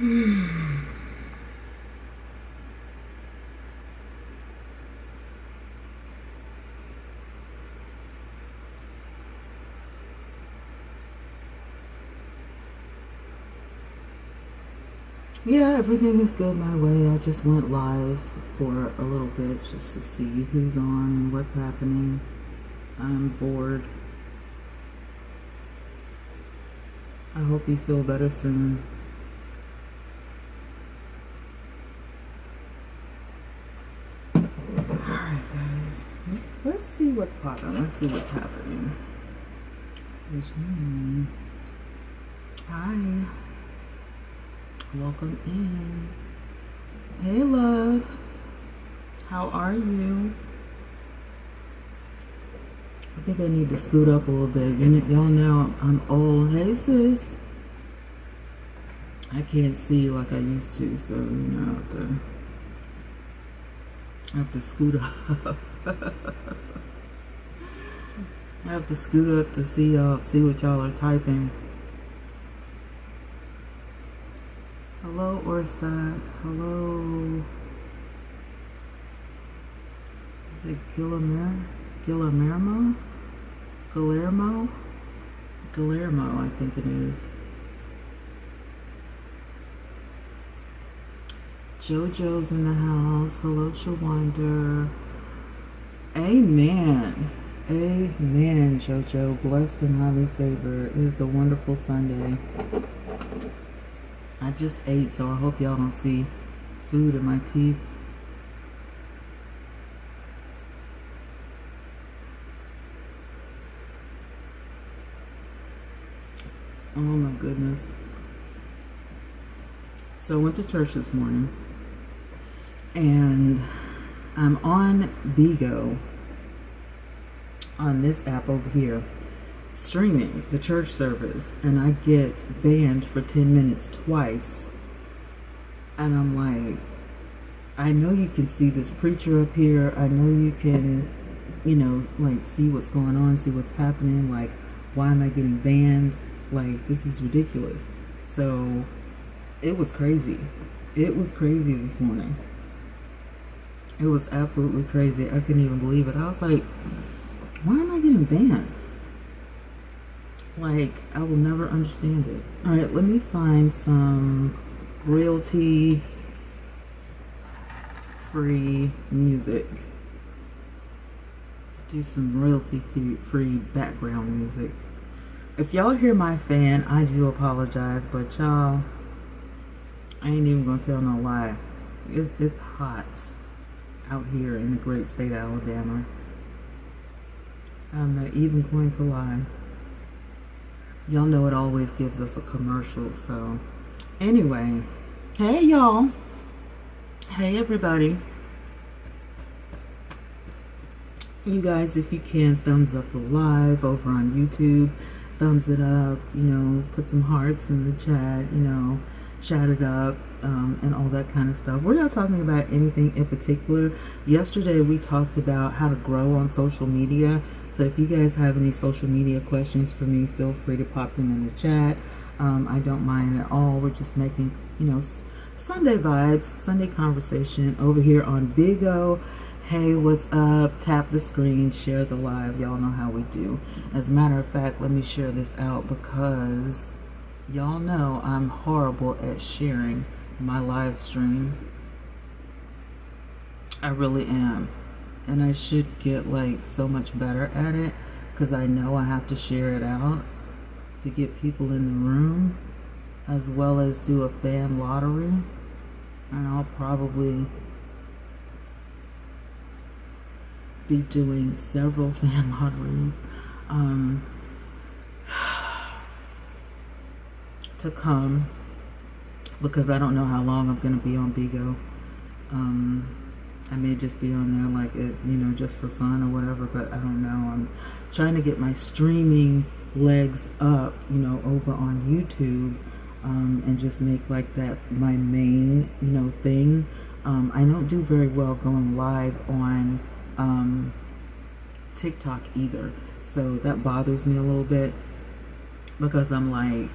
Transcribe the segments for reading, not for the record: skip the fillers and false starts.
Yeah, everything is good my way. I just went live for a little bit just to see who's on and what's happening. I'm bored. I hope you feel better soon. Alright, guys. Let's see what's popping. Let's see what's happening. Hi. Welcome in. Hey, love. How are you? I think I need to scoot up a little bit. Y'all know I'm old. Hey, sis. I can't see like I used to, so I have to scoot up. I have to scoot up to see what y'all are typing. Hello, Orsat. Hello. Is it Guillermo? Guillermo, I think it is. JoJo's in the house. Hello, Shawanda. Amen. Amen, JoJo. Blessed and highly favored. It is a wonderful Sunday. I just ate, so I hope y'all don't see food in my teeth. Oh my goodness. So I went to church this morning, and I'm on Bigo, on this app over here, streaming the church service, and I get banned for 10 minutes twice. And I'm like, I know you can see this preacher up here. I know you can, like see what's going on, see what's happening. Like, why am I getting banned? Like, this is ridiculous. So it was crazy. It was crazy this morning. It was absolutely crazy. I couldn't even believe it. I was like, why am I getting banned? Like, I will never understand it. All right, let me find some royalty free music. Do some royalty free background music. If y'all hear my fan, I do apologize, but y'all, I ain't even gonna tell no lie. It's hot out here in the great state of Alabama. I'm not even going to lie. Y'all know it always gives us a commercial, so anyway. Hey y'all. Hey everybody. You guys, if you can, thumbs up the live over on YouTube. Thumbs it up, put some hearts in the chat, chat it up, and all that kind of stuff. We're not talking about anything in particular. Yesterday we talked about how to grow on social media. So if you guys have any social media questions for me, feel free to pop them in the chat. I don't mind at all. We're just making, Sunday vibes, Sunday conversation over here on Bigo. Hey, what's up? Tap the screen, share the live. Y'all know how we do. As a matter of fact, let me share this out because y'all know I'm horrible at sharing my live stream. I really am. And I should get like so much better at it because I know I have to share it out to get people in the room, as well as do a fan lottery. And I'll probably be doing several fan lotteries to come, because I don't know how long I'm going to be on Bigo. I may just be on there like it, just for fun or whatever, but I don't know. I'm trying to get my streaming legs up, over on YouTube, and just make like that my main, thing. I don't do very well going live on TikTok either, so that bothers me a little bit, because I'm like,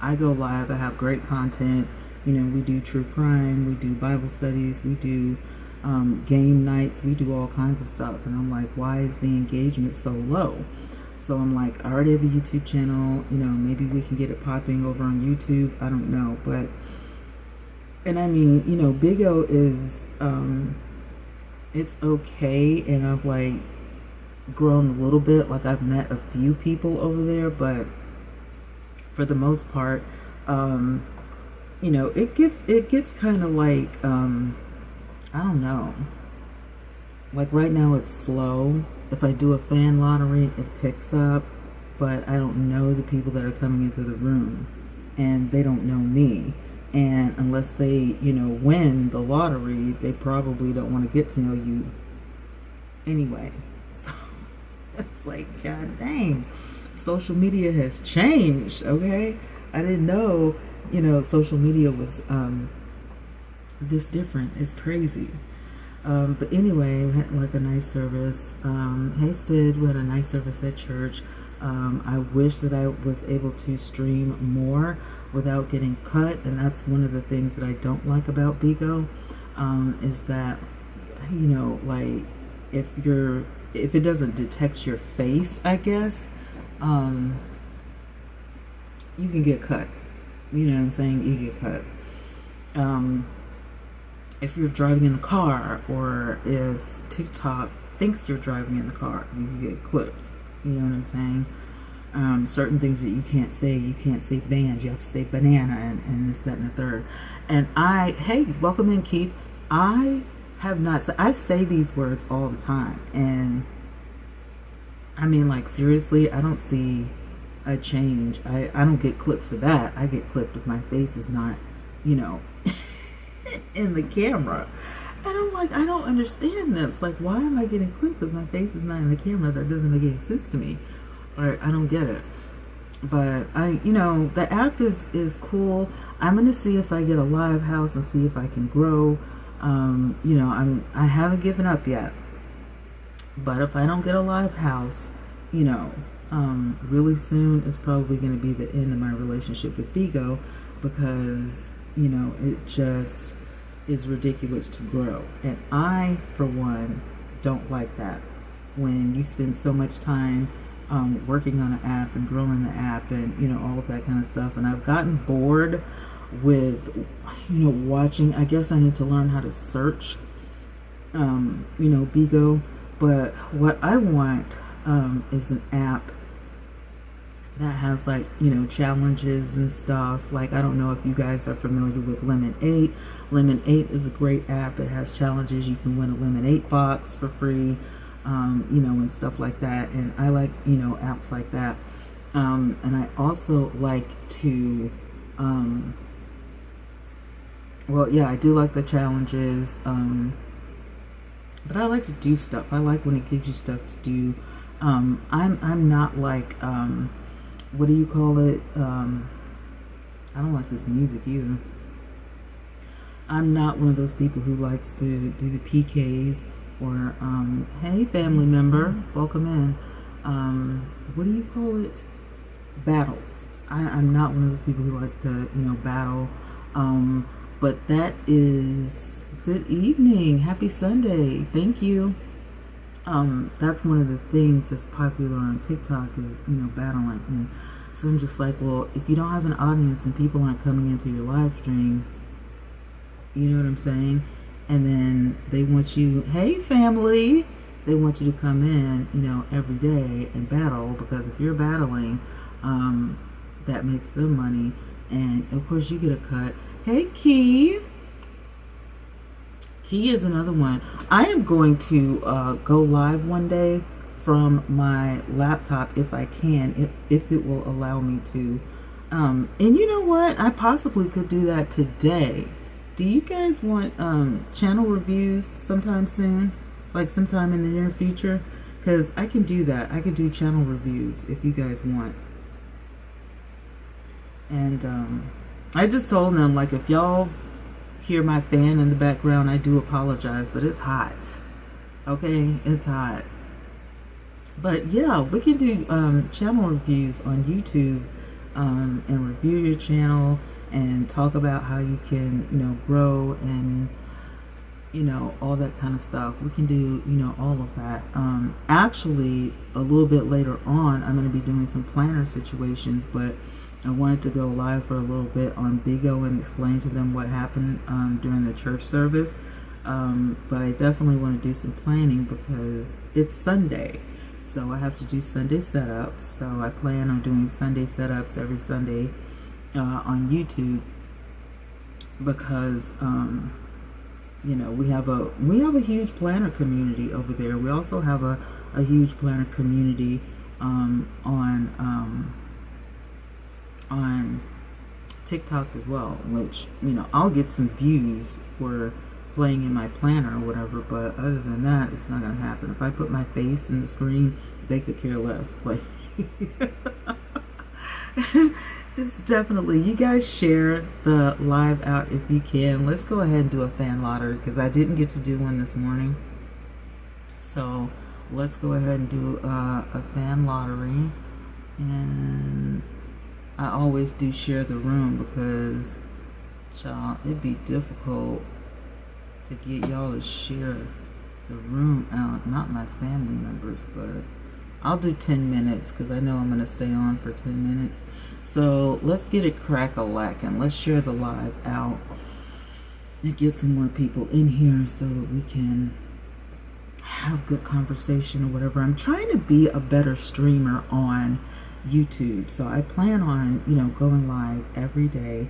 I go live. I have great content. You know, we do true crime, we do Bible studies, we do game nights, we do all kinds of stuff. And I'm like, why is the engagement so low? So I'm like, I already have a YouTube channel. You know, maybe we can get it popping over on YouTube. I don't know, but, and I mean, you know, Big O is, it's okay, and I've like grown a little bit. Like I've met a few people over there, but for the most part, you know, it gets kind of like, I don't know. Like right now it's slow. If I do a fan lottery, it picks up, but I don't know the people that are coming into the room, and they don't know me. And unless they, you know, win the lottery, they probably don't want to get to know you anyway. So it's like, god dang, social media has changed, okay? I didn't know, you know, social media was this different. It's crazy. But anyway, we had like a nice service. Hey Sid, we had a nice service at church. I wish that I was able to stream more without getting cut, and that's one of the things that I don't like about Bigo, is that, you know, like if it doesn't detect your face, I guess, you can get cut. You know what I'm saying? You get cut. If you're driving in the car, or if TikTok thinks you're driving in the car, you can get clipped. You know what I'm saying? Certain things that you can't say bands, you have to say banana, and this, that, and the third. And hey, welcome in, Keith. I have not, I say these words all the time, and I mean, like, seriously, I don't see a change. I don't get clipped for that. I get clipped if my face is not, you know, in the camera. And I'm like, I don't understand this. Like, why am I getting clipped if my face is not in the camera? That doesn't make any sense to me. Or I don't get it. But you know, the app is cool. I'm gonna see if I get a live house and see if I can grow. You know, I haven't given up yet. But if I don't get a live house, you know, really soon is probably going to be the end of my relationship with Bigo, because, you know, it just is ridiculous to grow. And I, for one, don't like that. When you spend so much time working on an app and growing the app and, you know, all of that kind of stuff. And I've gotten bored with, you know, watching. I guess I need to learn how to search, you know, Bigo. But what I want is an app that has, like, you know, challenges and stuff. Like, I don't know if you guys are familiar with Lemon8. Lemon8 is a great app. It has challenges. You can win a Lemon8 box for free, you know, and stuff like that. And I like, you know, apps like that. And I also like to, well, yeah, I do like the challenges. But I like to do stuff. I like when it gives you stuff to do. I'm not like, what do you call it? I don't like this music either. I'm not one of those people who likes to do the PKs or, hey, family member, welcome in. What do you call it? Battles. I'm not one of those people who likes to, you know, battle. But that is, good evening, happy Sunday, thank you. That's one of the things that's popular on TikTok is, you know, battling. And so I'm just like, well, if you don't have an audience and people aren't coming into your live stream, you know what I'm saying? And then they want you, hey family, they want you to come in, you know, every day and battle, because if you're battling, that makes them money, and of course you get a cut. Hey Key. Key is another one. I am going to go live one day from my laptop if I can, if it will allow me to. And you know what? I possibly could do that today. Do you guys want channel reviews sometime soon? Like sometime in the near future? Because I can do that. I can do channel reviews if you guys want. And I just told them, like, if y'all hear my fan in the background, I do apologize, but it's hot. Okay, it's hot. But yeah, we can do channel reviews on YouTube and review your channel and talk about how you can, grow and, all that kind of stuff. We can do, all of that. Actually, a little bit later on, I'm going to be doing some planner situations, but I wanted to go live for a little bit on Bigo and explain to them what happened during the church service. But I definitely want to do some planning because it's Sunday. So I have to do Sunday setups. So I plan on doing Sunday setups every Sunday on YouTube because we have a huge planner community over there. We also have a huge planner community on TikTok as well, which I'll get some views for playing in my planner or whatever, but other than that, it's not gonna happen. If I put my face in the screen, they could care less. Like, it's definitely, you guys share the live out if you can. Let's go ahead and do a fan lottery because I didn't get to do one this morning. So let's go ahead and do a fan lottery. And I always do share the room because, y'all, it'd be difficult to get y'all to share the room out. Not my family members, but I'll do 10 minutes because I know I'm going to stay on for 10 minutes. So let's get it crack-a-lackin'. Let's share the live out and get some more people in here so that we can have good conversation or whatever. I'm trying to be a better streamer on YouTube. So I plan on, going live every day.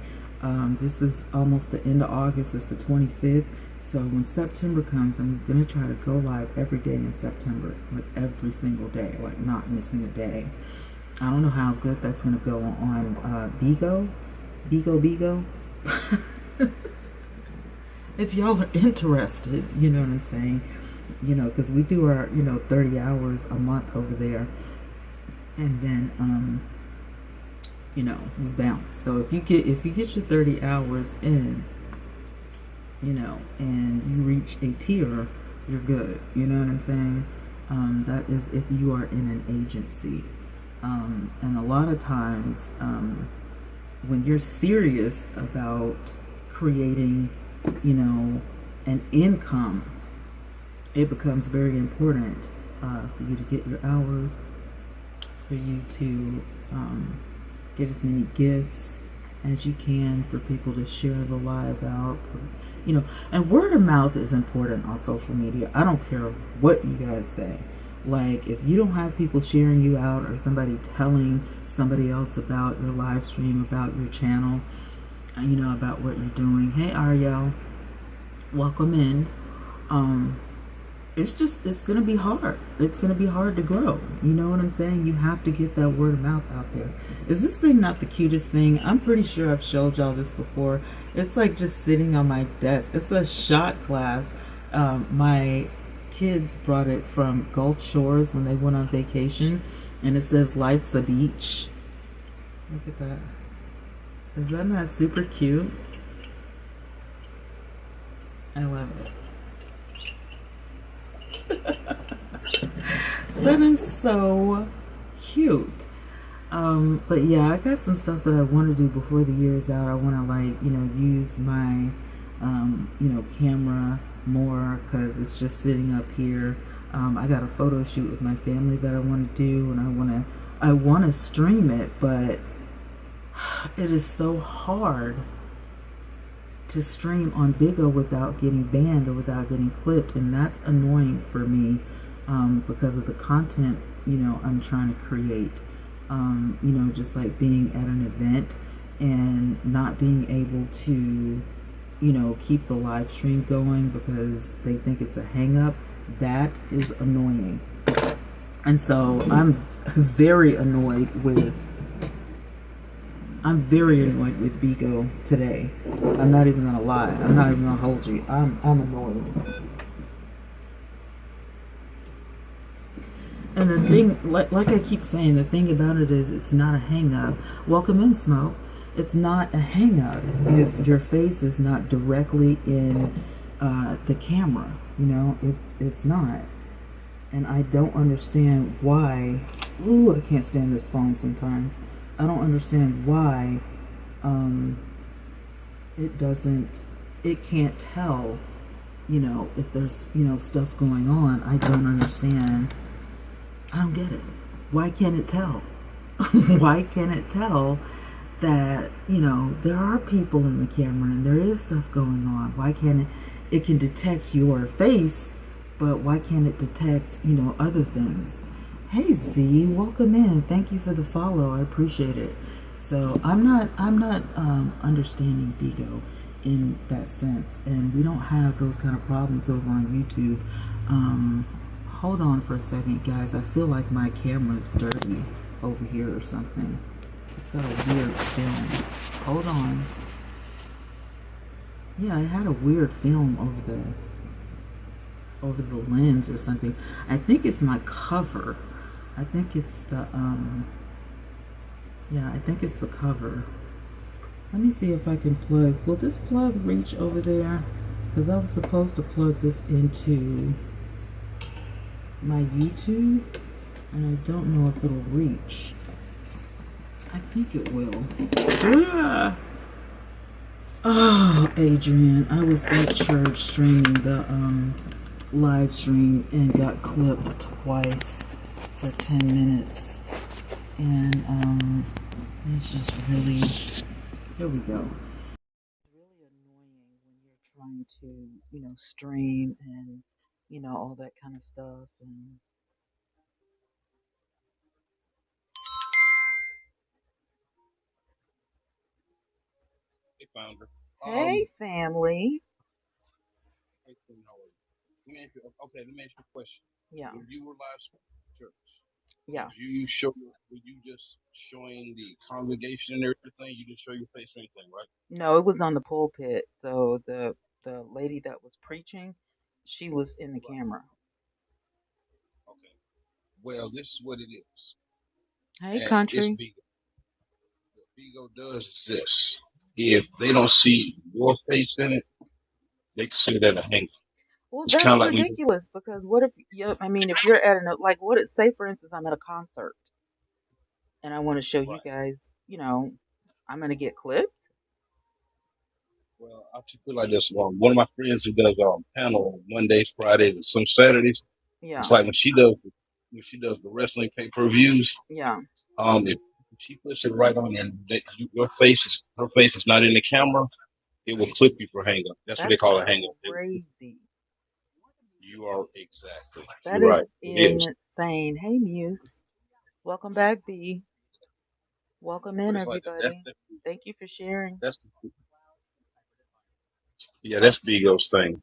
This is almost the end of August. It's the 25th. So when September comes, I'm going to try to go live every day in September, like every single day, like not missing a day. I don't know how good that's going to go on Bigo. If y'all are interested, you know what I'm saying? Because we do our, 30 hours a month over there. And then, we bounce. So if you get your 30 hours in, and you reach a tier, you're good. You know what I'm saying? That is if you are in an agency. And a lot of times, when you're serious about creating, an income, it becomes very important for you to get your hours, for you to get as many gifts as you can, for people to share the live out, and word of mouth is important on social media. I don't care what you guys say. Like, if you don't have people sharing you out or somebody telling somebody else about your live stream, about your channel, about what you're doing. Hey, Ariel, welcome in. It's going to be hard. It's going to be hard to grow. You know what I'm saying? You have to get that word of mouth out there. Is this thing not the cutest thing? I'm pretty sure I've showed y'all this before. It's like just sitting on my desk. It's a shot glass. My kids brought it from Gulf Shores when they went on vacation. And it says, "Life's a beach." Look at that. Is that not super cute? I love it. That is so cute. But yeah, I got some stuff that I want to do before the year is out. I want to use my camera more because it's just sitting up here. I got a photo shoot with my family that I want to do, and I want to stream it, but it is so hard to stream on Bigo without getting banned or without getting clipped, and that's annoying for me because of the content I'm trying to create. Just like being at an event and not being able to keep the live stream going because they think it's a hang up. That is annoying. And so I'm very annoyed with Bigo today. I'm not even gonna lie. I'm not even gonna hold you. I'm annoyed. And the thing, like I keep saying, the thing about it is it's not a hang up. Welcome in, Smoke. It's not a hang up if your face is not directly in the camera. It's not. And I don't understand why. Ooh, I can't stand this phone sometimes. I don't understand why um, it doesn't, it can't tell, if there's, stuff going on. I don't understand. I don't get it. Why can't it tell? Why can't it tell that, there are people in the camera and there is stuff going on? Why can't it can detect your face, but why can't it detect, other things? Hey Z, welcome in. Thank you for the follow. I appreciate it. So I'm not understanding Bigo in that sense, and we don't have those kind of problems over on YouTube. Hold on for a second, guys. I feel like my camera's dirty over here or something. It's got a weird film. Hold on. Yeah, it had a weird film over the lens or something. I think it's my cover. I think it's the yeah, I think it's the cover. Let me see if I can plug. Will this plug reach over there? Because I was supposed to plug this into my YouTube, and I don't know if it'll reach. I think it will. Ah. Oh, Adrian, I was at church streaming the live stream and got clipped twice for 10 minutes. And it's just really, here we go. It's really annoying when you're trying to, stream and, all that kind of stuff. And Hey, founder. hey, family. Hey, Queen, how are you? Okay, let me ask you a question. Yeah, When you were live streaming at church, yeah. were you just showing the congregation and everything? You didn't show your face or anything, right? No, it was on the pulpit. So the lady that was preaching, she was in the Right. camera. Okay. Well, this is what it is. Hey, And it's country. Vigo. What Vigo does is this. If they don't see your face in it, they consider that a hang. Well, It's kind that's of like when you, ridiculous because what if you, I mean, if you're at an, like, what, say for instance, I'm at a concert and I want to show you right. guys, I'm going to get clipped. Well, I'll just put it like this. One of my friends who does panel Mondays, Fridays, and some Saturdays. It's Yeah, like when she does the wrestling pay per views. yeah. If she puts it right on there, and her face is not in the camera, it will clip you for hang up. That's what they That's call a hang up. crazy. You are exactly. That You're is right. It is. insane. Hey, Muse. Welcome back, B. Welcome in, But it's like that. everybody. Thank you for sharing. That's yeah. That's Bigo's thing.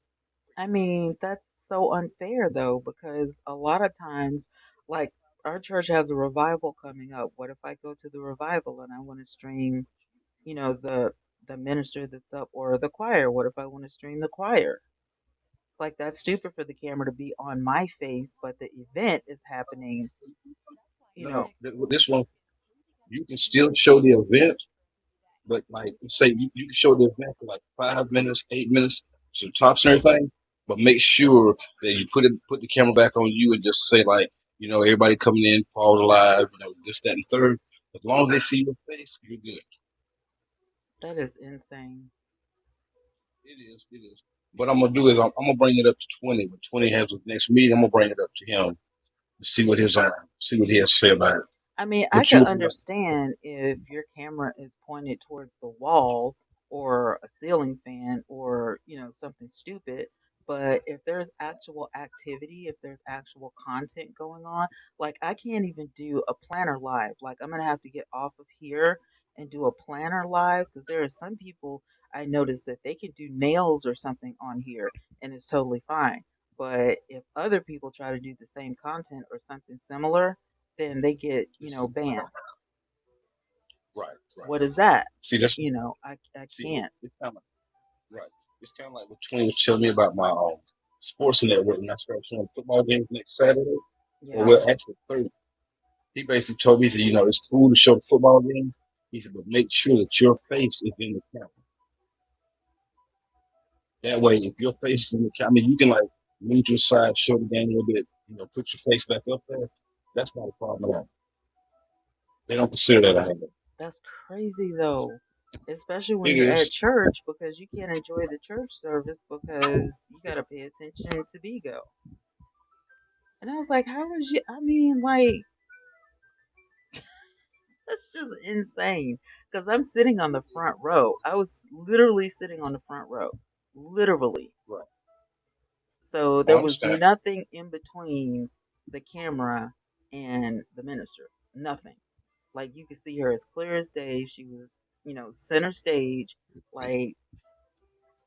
I mean, that's so unfair though, because a lot of times, like our church has a revival coming up. What if I go to the revival and I want to stream, the minister that's up or the choir? What if I want to stream the choir? Like that's stupid for the camera to be on my face, but the event is happening, you No, know. no. With this one, you can still show the event, but like say you can show the event for like 5 minutes, 8 minutes, some tops and everything. But make sure that you put the camera back on you and just say like, everybody coming in, fall alive, this, that, and third. As long as they see your face, you're good. That is insane. It is, it is. What I'm gonna do is I'm gonna bring it up to 20. When 20 has his next meeting, I'm gonna bring it up to him to see what he has to say about it. I mean, I But could you, understand if your camera is pointed towards the wall or a ceiling fan or, something stupid. But if there's actual activity, if there's actual content going on, like I can't even do a planner live. Like I'm going to have to get off of here and do a planner live because there are some people I noticed that they can do nails or something on here and it's totally fine. But if other people try to do the same content or something similar, then they get, banned. right, right. What is that? See, that's I see, can't. it's kind of right. It's kind of like what 20 was telling me about my sports network when I start showing football games next Saturday, or Yeah, well, actually Thursday. He basically told me, he said, it's cool to show the football games. He said, but make sure that your face is in the camera. That way, if your face is in the camera, I mean, you can like move your side, show the game a little bit, put your face back up there. That's not a problem at all. They don't consider that a habit. That's crazy though. Especially when It you're at is. church because you can't enjoy the church service because you got to pay attention to Bigo. And I was like, how is you? I mean, like, that's just insane. Because I'm sitting on the front row. I was literally sitting on the front row. Literally. Right. So I there was understand. nothing in between the camera and the minister. Nothing. Like you could see her as clear as day. She was, center stage. Like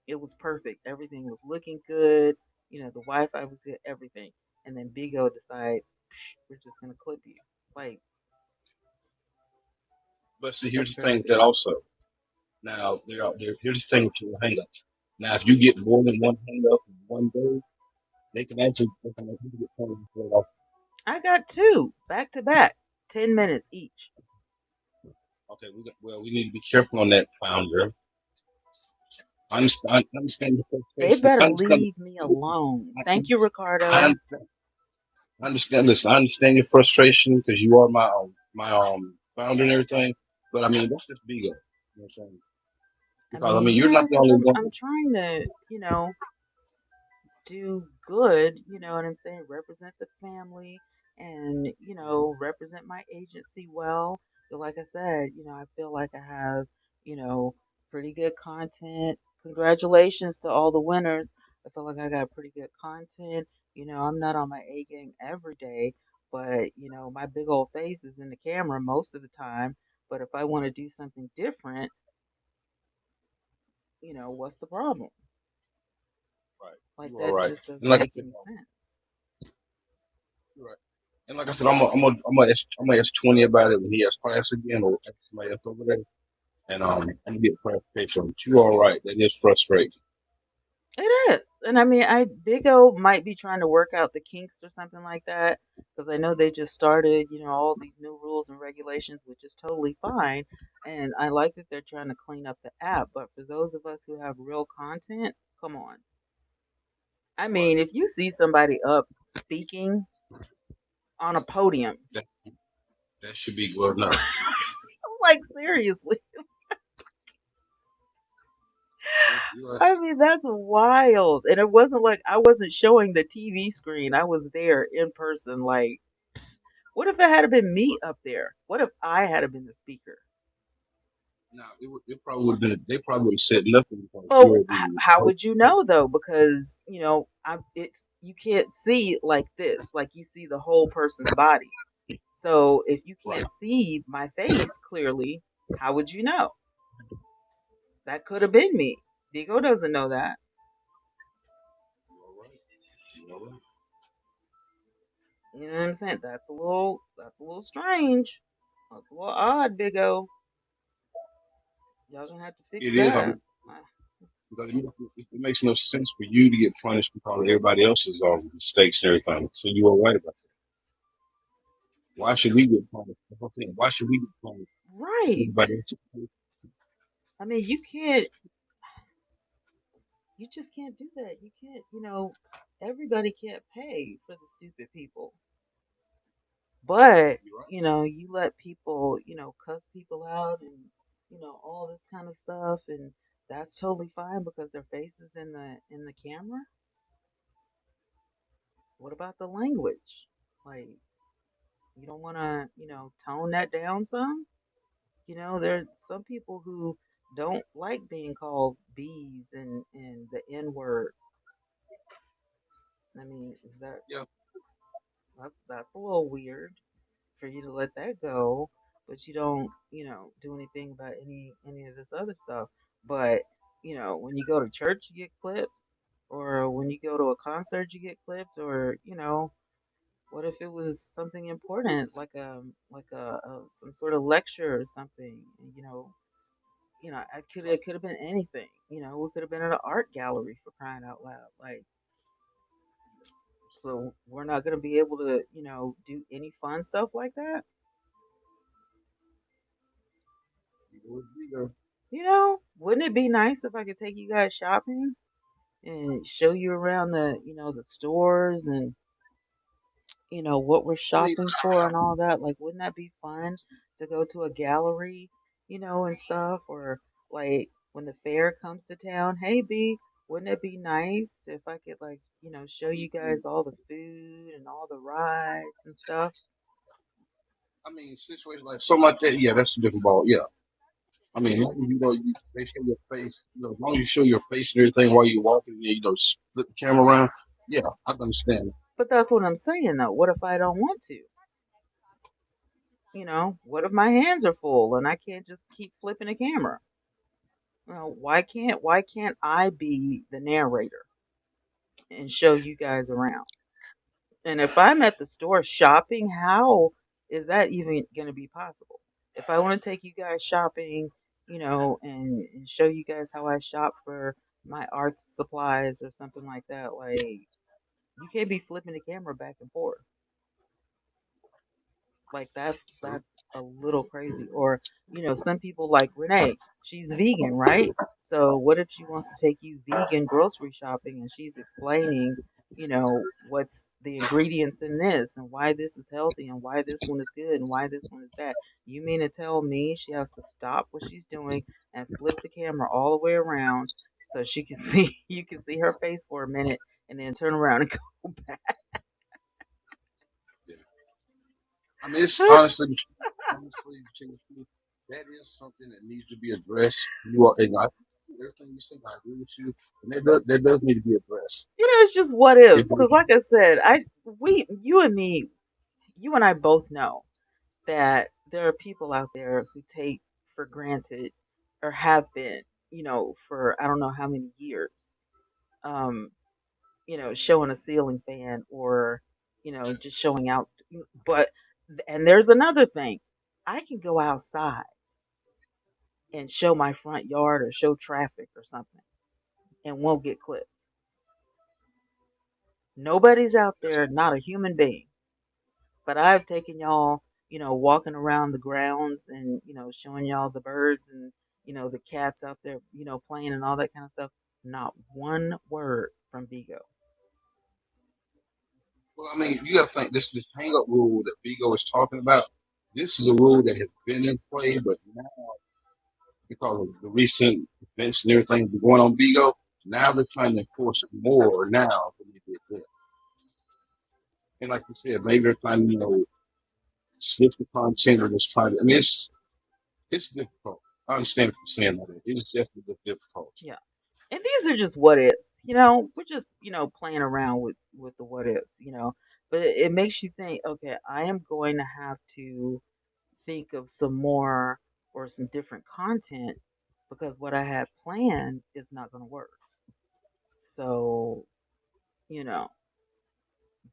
it was perfect. Everything was looking good. The Wi-Fi was good. Everything. And then Big O decides, "Psh, we're just gonna clip you." Like But see, that's here's the thing with crazy. that also. Now, here's the thing with your hangups. Now, if you get more than one hang up in one day, they can get pointed for it also. I got two back to back, 10 minutes each. Okay, we need to be careful on that, founder. I understand your They frustration. better leave me alone. I, Thank you, I, Ricardo. understand, I understand. Listen, I understand your frustration because you are my founder and everything. But I mean, that's just Bigo. You know what I'm saying? I Because I mean, mean, you're not yeah, the because only I'm one. I'm trying to, do good, you know what I'm saying? Represent the family and, represent my agency well. But like I said, I feel like I have, you know, pretty good content. Congratulations to all the winners. I feel like I got pretty good content. I'm not on my A game every day, but, my big old face is in the camera most of the time. But if I want to do something different, what's the problem? Right. Like You are that right. just And doesn't like I make said, any sense. you're right. And like I said, I'm gonna ask 20 about it when he has class again, or ask somebody else over there, and I'm gonna get clarification. But you all right? That is frustrating. It is. And I mean, Big O might be trying to work out the kinks or something like that because I know they just started, all these new rules and regulations, which is totally fine. And I like that they're trying to clean up the app. But for those of us who have real content, come on. I Right. mean, if you see somebody up speaking on a podium, That that should be well enough. like seriously, You're right. I mean, that's wild. And it wasn't like I wasn't showing the TV screen, I was there in person, like, what if it had been me up there? What if I had been the speaker? Now it probably would have been. They probably would have said nothing because Well, you're the how host. would you know though? Because it's you can't see like this, like you see the whole person's body. So if you Right. can't see my face clearly, how would you know? That could have been me. Vigo doesn't know that. You all right? You all right? You know what I'm saying? That's a little strange. That's a little odd, Bigo. Y'all gonna have to fix It is. that. Uh, Because it makes no sense for you to get punished because everybody else is on mistakes and everything. So you are right about that. Why should we get punished? That's what I'm saying. Why should we get punished? Right. Everybody else is I mean, you just can't do that. You can't, everybody can't pay for the stupid people. But, You're right. you let people, cuss people out and, all this kind of stuff and that's totally fine because their face is in the camera. What about the language? Like, you don't want to, tone that down some? There's some people who don't like being called bees and the N word. I mean, Yeah. that's a little weird for you to let that go, but you don't, do anything about any of this other stuff. But, when you go to church you get clipped, or when you go to a concert you get clipped, or, what if it was something important like a some sort of lecture or something, it could have been anything. We could have been at an art gallery for crying out loud. Like, so we're not going to be able to, do any fun stuff like that. Wouldn't it be nice if I could take you guys shopping and show you around the stores and, what we're I mean, shopping for and all that? Like, wouldn't that be fun to go to a gallery and stuff, or like when the fair comes to town. Hey, B, wouldn't it be nice if I could like, show you guys all the food and all the rides and stuff? I mean, situations like something like that, yeah, that's a different ball. Yeah. I mean, as long as, they show your face, as long as you show your face and everything while you're walking, flip the camera around. Yeah, I understand. But that's what I'm saying though. What if I don't want to? What if my hands are full and I can't just keep flipping the camera? Why can't I be the narrator and show you guys around? And if I'm at the store shopping, how is that even going to be possible? If I want to take you guys shopping, and show you guys how I shop for my art supplies or something like that, like you can't be flipping the camera back and forth. Like True. that's a little crazy. Or, some people like Renee, she's vegan, right? So what if she wants to take you vegan grocery shopping and she's explaining, what's the ingredients in this and why this is healthy and why this one is good and why this one is bad. You mean to tell me she has to stop what she's doing and flip the camera all the way around so she can see you can see her face for a minute and then turn around and go back? Yeah. I mean, it's honestly, to tell you the truth, that is something that needs to be addressed. And everything you said, I agree with you, and that does need to be addressed. It's just what It, ifs. Because, like I said, you and me, you and I both know that there are people out there who take for granted, or have been, for I don't know how many years, um, showing a ceiling fan, or, just showing out. But, and there's another thing, I can go outside and show my front yard or show traffic or something and won't get clipped. Nobody's out that's there, not a human being. But I've taken y'all, walking around the grounds and, showing y'all the birds and, the cats out there, playing and all that kind of stuff. Not one word from Vigo. well. I mean, you got to think this hang up rule that Vigo is talking about. This is a rule that has been in play, but now because of the recent events and everything going on Vigo, now they're trying to enforce it more now than they did then. And like you said, maybe they're trying to, switch the content or just trying to. I mean, it's difficult. I understand what you're saying about it. It's definitely difficult. Yeah. And these are just what ifs, we're just, playing around with the what ifs, but it makes you think, okay, I am going to have to think of some more or some different content because what I had planned is not going to work. So, you know,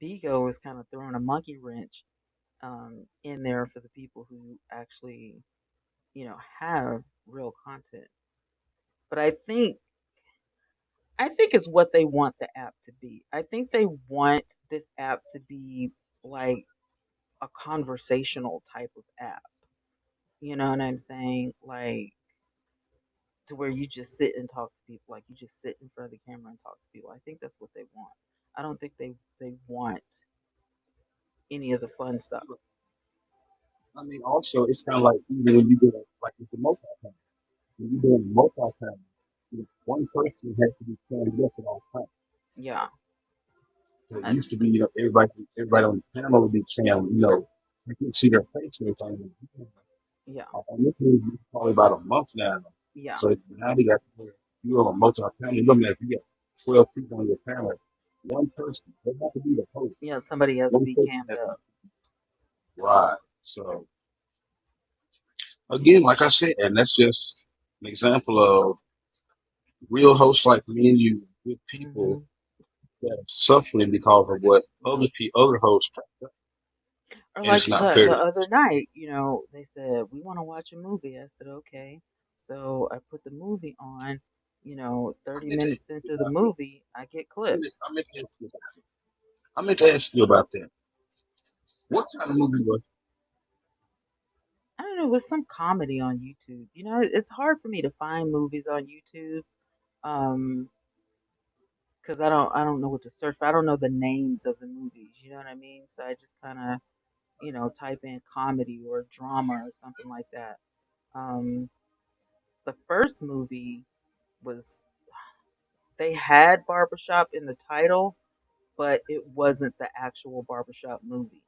Bigo is kind of throwing a monkey wrench in there for the people who actually, have real content. But I think it's what they want the app to be. I think they want this app to be like a conversational type of app. You know what I'm saying? Like to where you just sit and talk to people, like you just sit in front of the camera and talk to people. I think that's what they want. I don't think they want any of the fun stuff. I mean, also, it's kind of like even when you do like with the multi-camera, when you're doing multi-camera, one person has to be turned up at all times. Yeah. So it I, used to be, everybody on the camera would be saying, you can see their face and everything. yeah. On this movie, probably about a month now. Yeah. So now they got where you have a multi-camera. You're looking at, if you got 12 people on your camera, one person, they have to be the host. Yeah, somebody has to One be person cammed has to up. be right. So again, like I said, and that's just an example of real hosts like me and you, with people Hmm. that are suffering because of what Yeah. other hosts, Or and like it's not fair the to. other night, they said we want to watch a movie. I said okay. So I put the movie on. I 30 meant to minutes ask you into the about that. movie, I get clipped. I meant to ask you about that. What kind of movie was? I don't know. It was some comedy on YouTube. It's hard for me to find movies on YouTube. Um, because I don't know what to search for. I don't know the names of the movies. You know what I mean? So I just kind of type in comedy or drama or something like that. Um, the first movie was, they had barbershop in the title, but it wasn't the actual barbershop movie.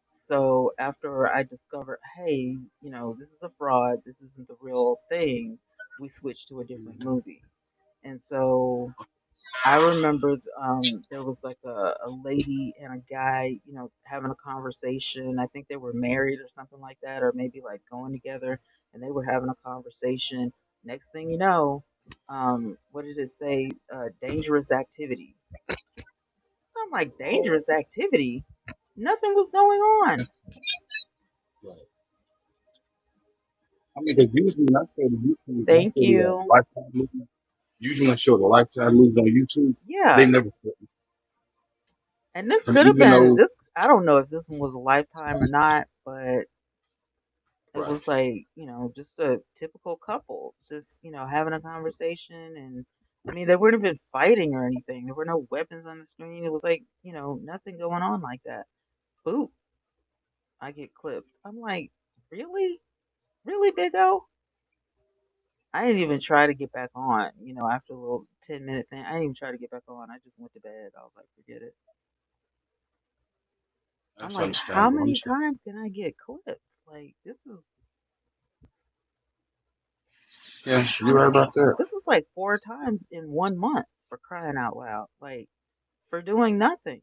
So after I discovered, hey, this is a fraud, this isn't the real thing, we switched to a different movie. And so I remember there was like a lady and a guy, having a conversation. I think they were married or something like that, or maybe like going together, and they were having a conversation. Next thing you know, what did it say? Dangerous activity. I'm like, dangerous activity? Nothing was going on. Right. I mean, because usually when I say the YouTube, when I Thank say the you. Lifetime movie, usually when I show the Lifetime movies on YouTube, they Yeah. never, And this because could have even been though, this. I don't know if this one was a Lifetime or not, but it right, was like, just a typical couple, just, having a conversation. And I mean, they weren't even fighting or anything. There were no weapons on the screen. It was like, nothing going on like that. Boop, I get clipped. I'm like, really? Really, Big O? I didn't even try to get back on, after a little 10-minute thing. I didn't even try to get back on. I just went to bed. I was like, forget it. I'm that's like, how understandable. I'm many sure. times can I get clipped? Like, Yeah, you're right about that. this is like 4 times in 1 month, for crying out loud. Like, for doing nothing.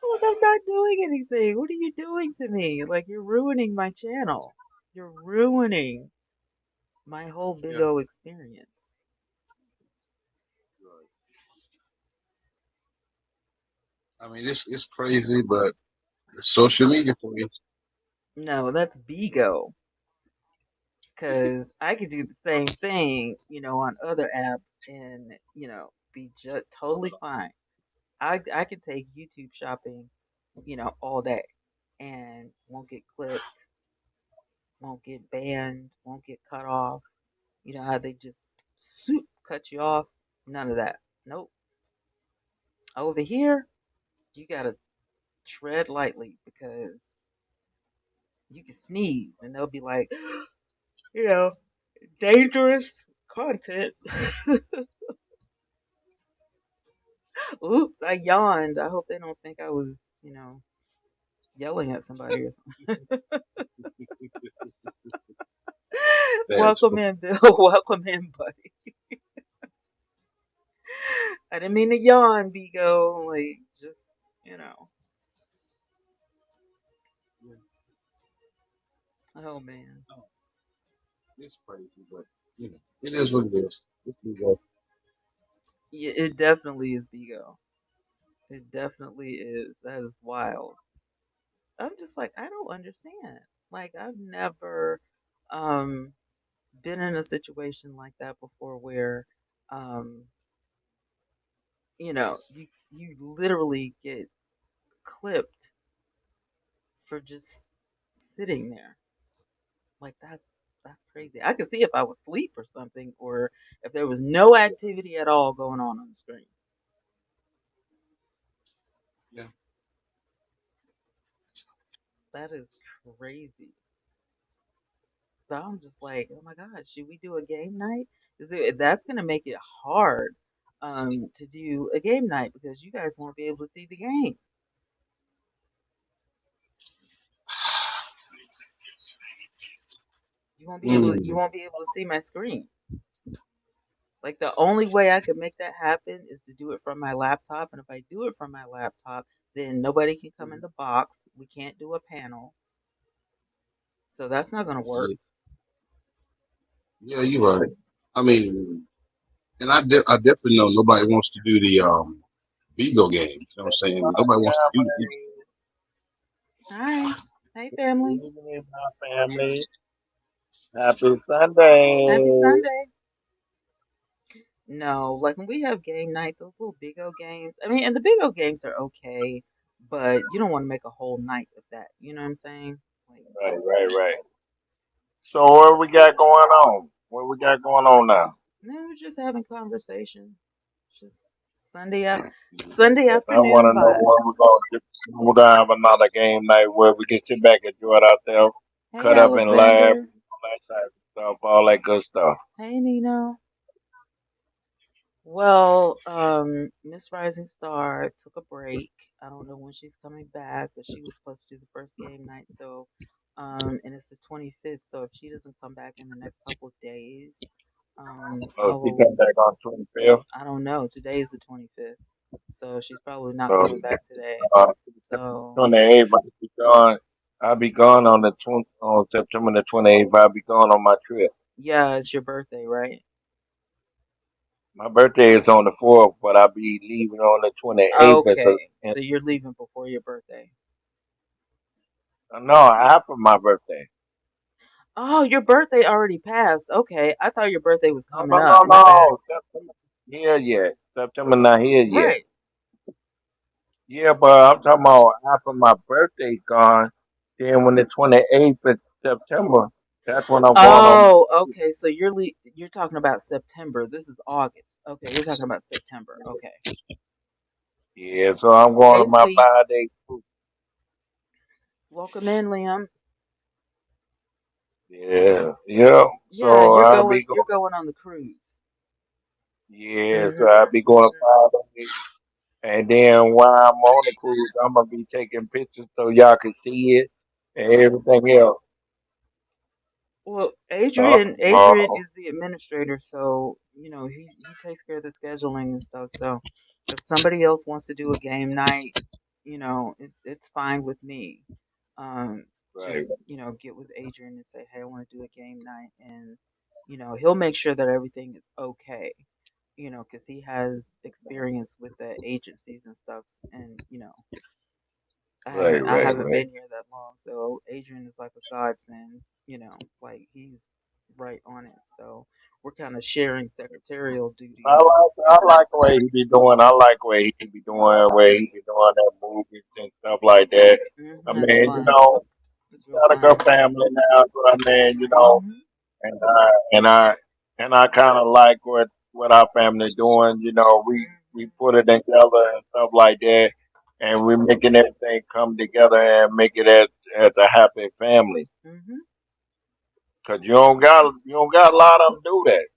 Look, I'm not doing anything. What are you doing to me? Like, you're ruining my channel. You're ruining my whole Big Yeah, O experience. right. I mean, it's crazy, but it's social media for you. No, that's Bigo. Because I could do the same thing, on other apps and, be just totally fine. I could take YouTube shopping, all day and won't get clipped, won't get banned, won't get cut off. You know how they just soup cut you off? None of that. Nope. Over here, you gotta tread lightly because you can sneeze and they'll be like, you know, dangerous content. Oops, I yawned. I hope they don't think I was, yelling at somebody or something. That's Welcome in, Bill. Welcome in, buddy. I didn't mean to yawn, Bigo. Like, just, you know. yeah, Oh, man. no, it's crazy, but it is what it is. It's Bigo. Yeah, it definitely is Bigo. It definitely is. That is wild. I'm just like, I don't understand. Like, I've never um been in a situation like that before where um you literally get clipped for just sitting there. Like, that's crazy. I could see if I was asleep or something, or if there was no activity at all going on the screen. Yeah, That is crazy. So I'm just like, oh my God, should we do a game night? That's gonna make it hard to do a game night because you guys won't be able to see the game. You mm, won't be able to see my screen. Like, the only way I could make that happen is to do it from my laptop. And if I do it from my laptop, then nobody can come in the box. We can't do a panel. So that's not gonna work. yeah, yeah, you're right. I mean, and I definitely know nobody wants to do the Bigo game. You know what I'm saying? Nobody wants to do the Bigo. Family. Hi. Hey, family. Good evening, my family. Happy Happy Sunday. Sunday. No, like when we have game night, those little Big O games. I mean, and the Big O games are okay, but you don't want to make a whole night of that. You know what I'm saying? Like, Right. So what we got going on? What we got going on now? no, we're just having conversation, just Sunday Yes, I want afternoon to know vibes. when we're gonna have another game night where we can sit back and enjoy it ourselves, Hey, cut up and laugh, Alexander. all that type of stuff, all that good stuff. Hey, Nino. Well, Miss Rising Star took a break. I don't know when she's coming back, but she was supposed to do the first game night. So, and it's the 25th. So if she doesn't come back in the next couple of days, So she come back on 25th. I don't know. Today is the 25th. So she's probably not So coming back today. September So, 28th, I'll be gone. I'll be gone on on September the 28th. I'll be gone on my trip. yeah, it's your birthday, right? My birthday is on the 4th, but I'll be leaving on the 28th. Okay. So you're leaving before your birthday. No, after my birthday. Oh, your birthday already passed. Okay. I thought your birthday was No, coming no, up. no, My bad. no. September here yet. September not here yet. Right. Yeah, but I'm talking about after my birthday gone. Then when the 28th of September, that's when I'm going on. Oh, okay. So you're talking about September. This is August. Okay, you're talking about September. Okay. Yeah, so I'm going Hey, on my sweet. 5 day cruise. Welcome in, Liam. Yeah, yeah. Yeah, So I'll be you're going. going on the cruise. Yeah, so Mhm. I'll be going Mhm. 5 days. And then while I'm on the cruise, I'm gonna be taking pictures so y'all can see it and everything else. Well, Uh, Adrian is the administrator, so he takes care of the scheduling and stuff. So if somebody else wants to do a game night, it's fine with me. right, Just get with Adrian and say, hey, I want to do a game night, and he'll make sure that everything is okay. Because he has experience with the agencies and stuff, and I right, haven't I right, haven't right. been here that long, so Adrian is like a godsend, like he's right on it. So we're kind of sharing secretarial duties. I like the way he be doing. I like the way he be doing, where he be doing that movies and stuff like that. I That's mean, fun. It's real got a fun. good family now, so I mean, Hmm. and I kind of like what our family doing. We put it together and stuff like that, and we're making everything come together and make it as a happy family. Hmm. Cause you don't got a lot of them do that.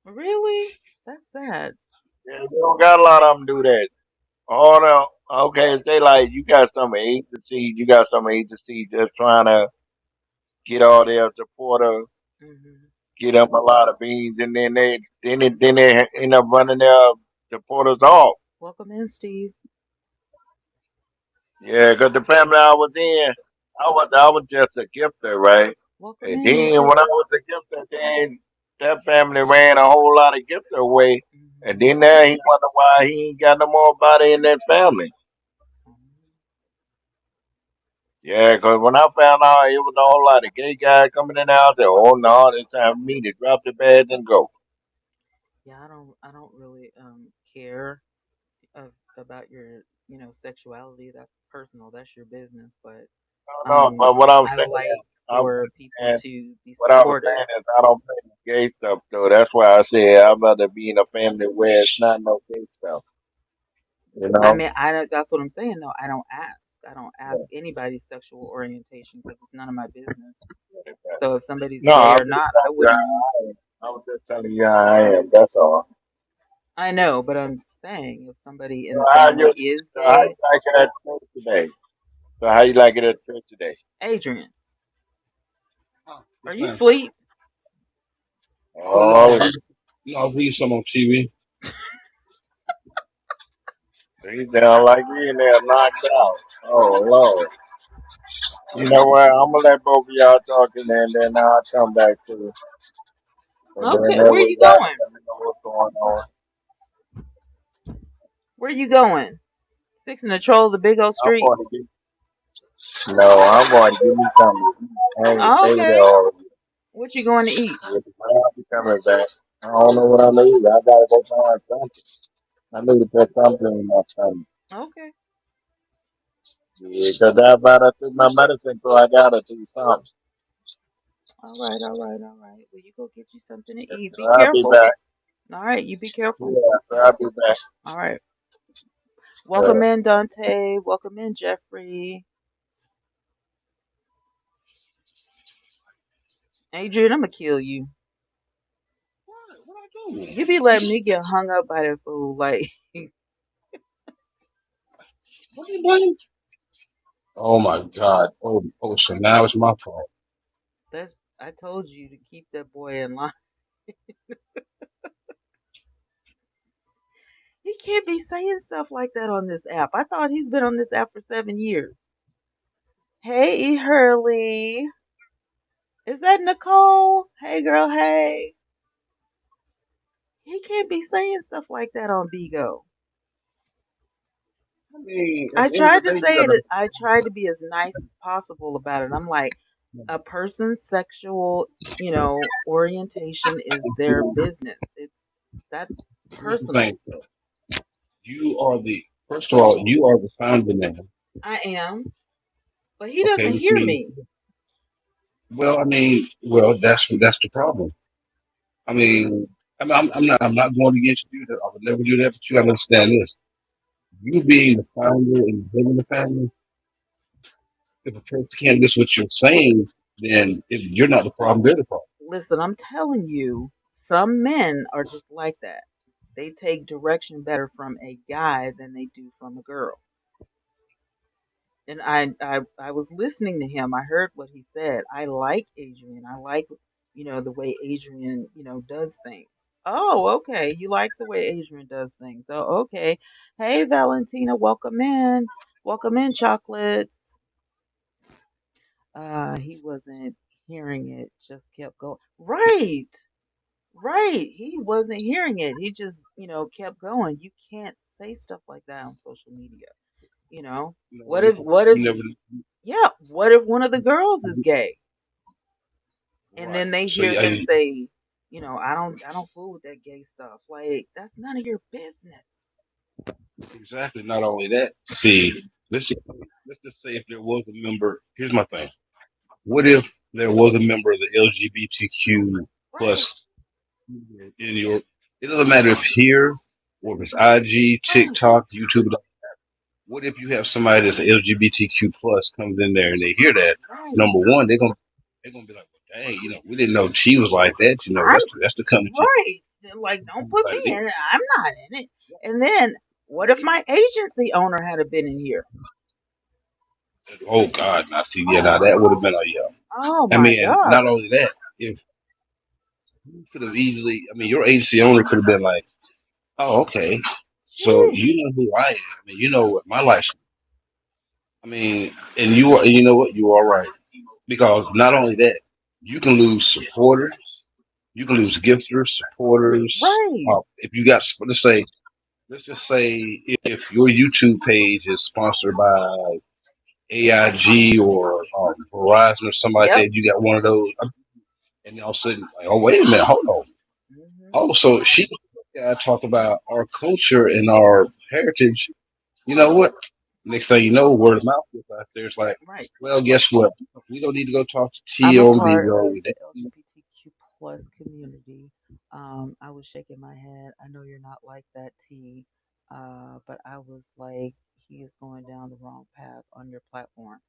Really? That's sad. Yeah, you don't got a lot of them do that. All the okay, they like you got some agencies, you got some agencies just trying to get all their supporters, Hmm. get them a lot of beans, and then they end up running their supporters off. Welcome in, Steve. Yeah, 'cause the family I was in, I was just a gifter, right? Welcome And in, then when I was Idris. a gifter, then that family ran a whole lot of gifter away, and Hmm. then now he wonder why he ain't got no more body in that family. Yeah, 'cause when I found out it was a whole lot of gay guys coming in there, I said, "Oh no, it's time for me to drop the bag and go." Yeah, I don't really care about your sexuality. That's personal. That's your business. But No, no, but what I'm I saying, like I was for people saying, to be what I was supportive. saying is, I don't play the gay stuff though. That's why I said I'd rather be in a family where it's not no gay stuff. You I know? mean, I don't- that's what I'm saying though. I don't ask. I don't Yeah. ask anybody's sexual orientation because it's none of my business. So if somebody's No, gay I'm or just not, I telling you wouldn't know. how I am. I was just telling you how I am. That's all. I know, but I'm saying if somebody in So the how family you? is So how you gay, like it at church today? So how you like it at church today? Adrian, Oh, are yes, you ma'am. asleep? Oh no, Oh, I was reading some on TV. he sound like he in there knocked out. Oh Lord. You know what? I'm gonna let both of y'all talk and then I'll come back to it. And then Okay, that where are way you y'all can going? let me know what's going on. Where are you going? Fixing to troll the big old I'm going to streets? get no, I'm going to give me something to eat. I ain't Oh, stayed there okay. all week. What you going to eat? I'll be coming back. I don't know what I'm gonna eat. I gotta go find something. I need to put something in my stomach. Okay. Yeah, 'cause I about to took my medicine, so I gotta do something. All right, all right, all right. Well, you go get you something to Yeah, eat. so Be I'll be careful. back. All right, you be careful. Yeah, so I'll be back. All right. Welcome Uh, in, Dante. Welcome in, Jeffrey. Adrian, I'm gonna kill you. What I do? You be letting me get hung up by that fool. Like What you doing? Oh my God. Oh, so now it's my fault. that's I told you to keep that boy in line. He can't be saying stuff like that on this app. I thought he's been on this app for 7 years. Hey, E. Hurley. Is that Nicole? Hey, girl. Hey. He can't be saying stuff like that on Bigo. I mean, at I the end of tried the to day, you say gotta. it. I tried to be as nice as possible about it. I'm like, a person's sexual, orientation is their business. That's Here's the thing. personal. You are the first of all, you are the founder now. I am, but he Okay, doesn't which hear means, me. well, I mean, well, that's the problem. I mean, I'm not going against you. I would never do that, but you gotta understand this. You being the founder and the head of the family, if a person can't listen what you're saying, then if you're not the problem, they're the problem. Listen, I'm telling you, some men are just like that. They take direction better from a guy than they do from a girl. And I was listening to him. I heard what he said. I like Adrian. I like, the way Adrian, does things. Oh, okay. You like the way Adrian does things. Oh, okay. Hey, Valentina, welcome in. Welcome in, chocolates. He wasn't hearing it, just kept going. Right. Right. He wasn't hearing it. He just, kept going. You can't say stuff like that on social media. You know, You know, what if, what if, you never yeah, what if one of the girls is gay and right. then they So hear yeah, him say, I don't fool with that gay stuff. Like, that's none of your business. exactly. Not only that, see, let's just say if there was a member. Here's my thing. What if there was a member of the LGBTQ Right. plus in your? It doesn't matter if here or if it's IG, Right. TikTok, YouTube. What if you have somebody that's LGBTQ plus comes in there and they hear that? Right. Number one, they're gonna be like, well, dang, we didn't know she was like that. I'm That's the company. right. They're like, don't put me Like, in it. I'm not in it. And then what if my agency owner had been in here? oh God, now see, yeah, now that would have been a yeah. Oh I my mean, and God. not only that, if you could have easily, I mean, your agency owner could have been like, oh, okay, so Gee. you know who I am. I mean, you know what my life. I mean, and you know what, you are right because not only that, you can lose supporters, you can lose gifters, supporters. Right. If you got, let's just say, if your YouTube page is sponsored by AIG or Verizon or something like Yep. that, you got one of those, and all of a sudden, like, oh wait a minute, hold on. Hmm. Oh, so she talk about our culture and our heritage. You know what? Next thing you know, word of mouth gets out there. It's like, Right. well, guess what? We don't need to go talk to I'm T a on part Bigo. of the LGBTQ plus community. I was shaking my head. I know you're not like that, T. But I was like, he is going down the wrong path on your platform.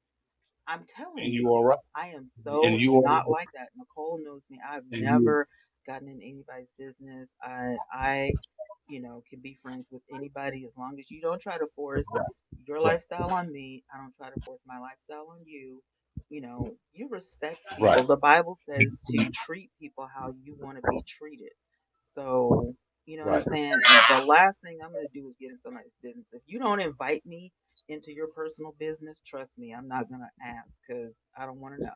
I'm telling And you, you all right. I am And so you all not right. like that. Nicole knows me. I've And you never gotten in anybody's business. I can be friends with anybody as long as you don't try to force right. your Right. lifestyle on me. I don't try to force my lifestyle on you. You respect Right. people. The Bible says to treat people how you want to be treated. So, you know what I'm Right. saying? And the last thing I'm going to do is get in somebody's business. If you don't invite me into your personal business, trust me, I'm not gonna ask because I don't want to know.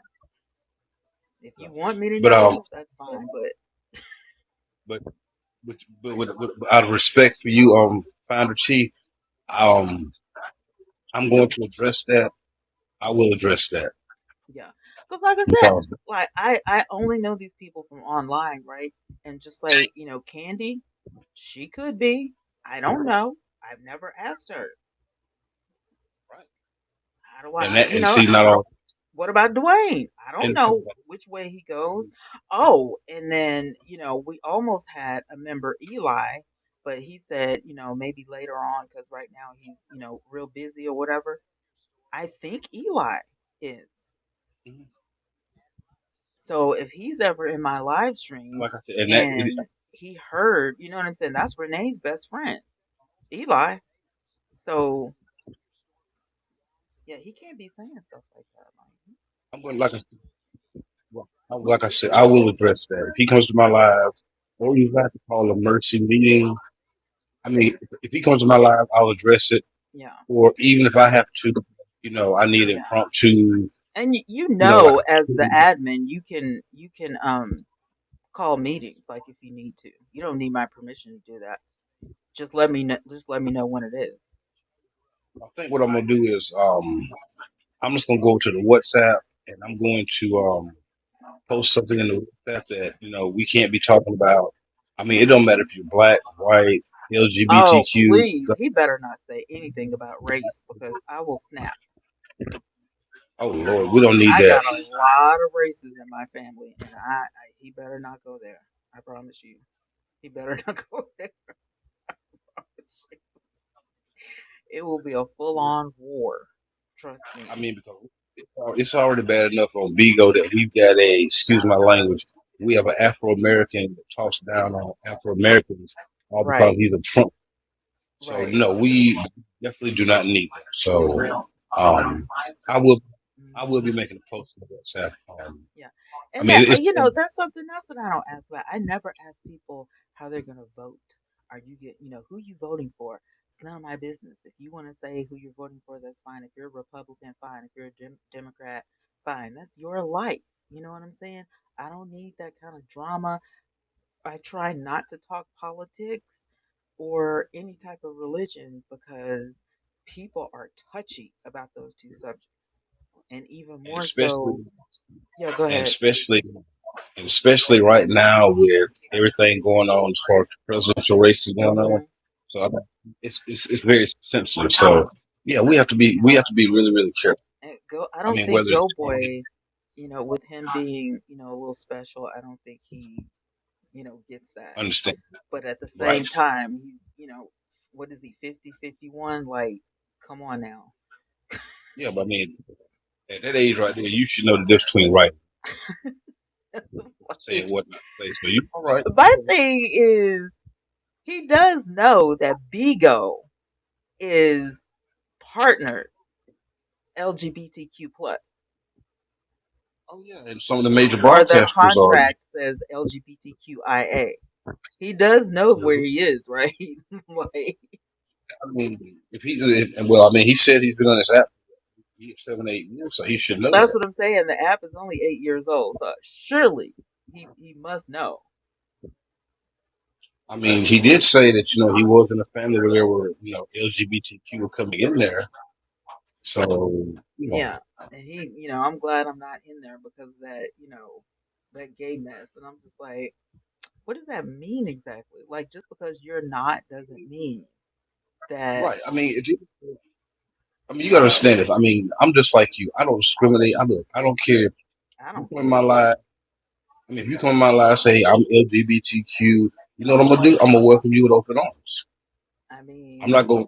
If you Right. want me to But know, that's fine. But but with out of respect for you, Founder Chief, um, I'm going to address that. I will address that yeah, because like I said, because like I only know these people from online, right? And just like Candy, she could be. I don't know. I've never asked her. right. How do And I? that and see not all. What about Dwayne? I don't And know which way he goes. Oh, and then, we almost had a member, Eli, but he said, maybe later on, because right now he's, real busy or whatever. I think Eli is. So if he's ever in my live stream like I said, and that and he heard, you know what I'm saying? That's Renee's best friend, Eli. So yeah, he can't be saying stuff like that. Like, I'm going like I said, I will address that if he comes to my live, or you have to call a mercy meeting. I mean, if he comes to my live, I'll address it. yeah, Or even if I have to, I need yeah. impromptu, And like as the admin, you can call meetings like if you need to. You don't need my permission to do that. Just let me know when it is. I think what I'm gonna do is I'm just gonna go to the WhatsApp and I'm going to post something in the WhatsApp that we can't be talking about. I mean, it don't matter if you're black, white, Oh, LGBTQ. please. He better not say anything about race because I will snap. Oh Lord, we don't need I that. got a lot of races in my family, and he better not go there. I promise you. He better not go there. It will be a full on war. Trust I me. mean, because it's already bad enough on Bigo that we've got excuse my language, we have an Afro American that talks down on Afro Americans all because Right. he's a Trump. So Right. no, we definitely do not need that. So um, I will I will be Hmm. making a post on WhatsApp. Yeah. I And mean, that, it's that's something else that I don't ask about. I never ask people how they're going to vote. Are you who you voting for? It's none of my business. If you want to say who you're voting for, that's fine. If you're a Republican, fine. If you're a Democrat, fine. That's your life. You know what I'm saying? I don't need that kind of drama. I try not to talk politics or any type of religion because people are touchy about those two subjects. And even and more especially so, yeah, go and ahead. especially and especially right now with everything going on as far as the presidential races going on. Hmm. So it's very sensitive. So yeah, we have to be really really careful. And go. I I don't mean, think whether Go Boy, with him being, a little special, I don't think he, gets that. understand But at the right? same time, what is he, 50, 51? Like, come on now. Yeah, but I mean, at that age right there, you should know the difference between right and saying Like, what not to say. So you all right? my thing is, he does know that Bigo is partnered LGBTQ plus, Oh yeah, and some of the major or their broadcasters are. contract says LGBTQIA. He does know where Mhm. he is, right? Like, I mean, well, I mean, he said he's been on this app for 7 8 years, so he should know that's that. what I'm saying. The app is only 8 years old, so surely he must know. I mean, he did say that he was in a family where there were LGBTQ were coming in there. So you know, Yeah, and I'm glad I'm not in there because of that, that gay mess, and I'm just like, what does that mean exactly? Like, just because you're not doesn't mean that right? I mean, you gotta understand this. I mean, I'm just like you. I don't discriminate. I don't care if I you don't come in my care. life. I mean, if you come in my life, say I'm LGBTQ. You know what I'm gonna do? I'm gonna welcome you with open arms. I I'm not mean, going.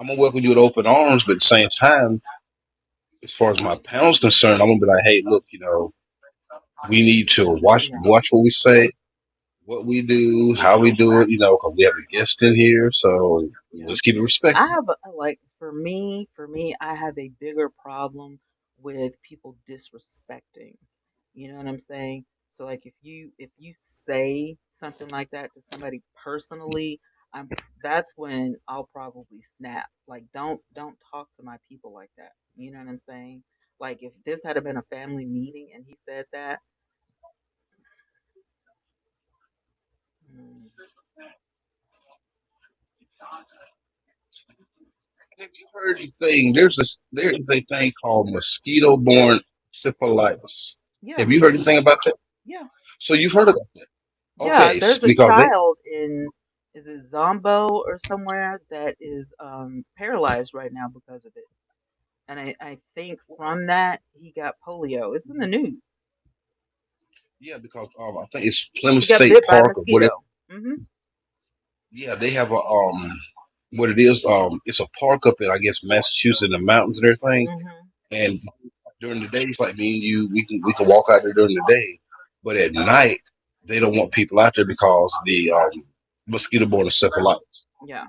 I'm gonna welcome you with open arms, but at the same time, as far as my panel's concerned, I'm gonna be like, hey, look, we need to watch yeah. watch what we say, what we do, how we do it. Because we have a guest in here, so Yeah. let's keep it I respectful. have like for me, I have a bigger problem with people disrespecting. You know what I'm saying? So like if you say something like that to somebody personally, that's when I'll probably snap. Like don't talk to my people like that. You know what I'm saying? Like if this had been a family meeting and he said that, mm, Have you heard anything? There's a thing called mosquito-borne syphilitis. yeah, Have you heard anything about that? yeah. So you've heard about that? Yeah, Okay, there's a because they child in, is it Zombo or somewhere, that is paralyzed right now because of it. And I think from that he got polio. It's in the news. Yeah, because I think it's Plymouth He got State bit by a Park or whatever. mosquito. Hmm. Yeah, they have a what it is, it's a park up in, I guess, Massachusetts in the mountains and everything. Hmm. And during the day, it's like me and you, we can walk out there during the day, but at night they don't want people out there because the mosquito borne encephalitis. Yeah.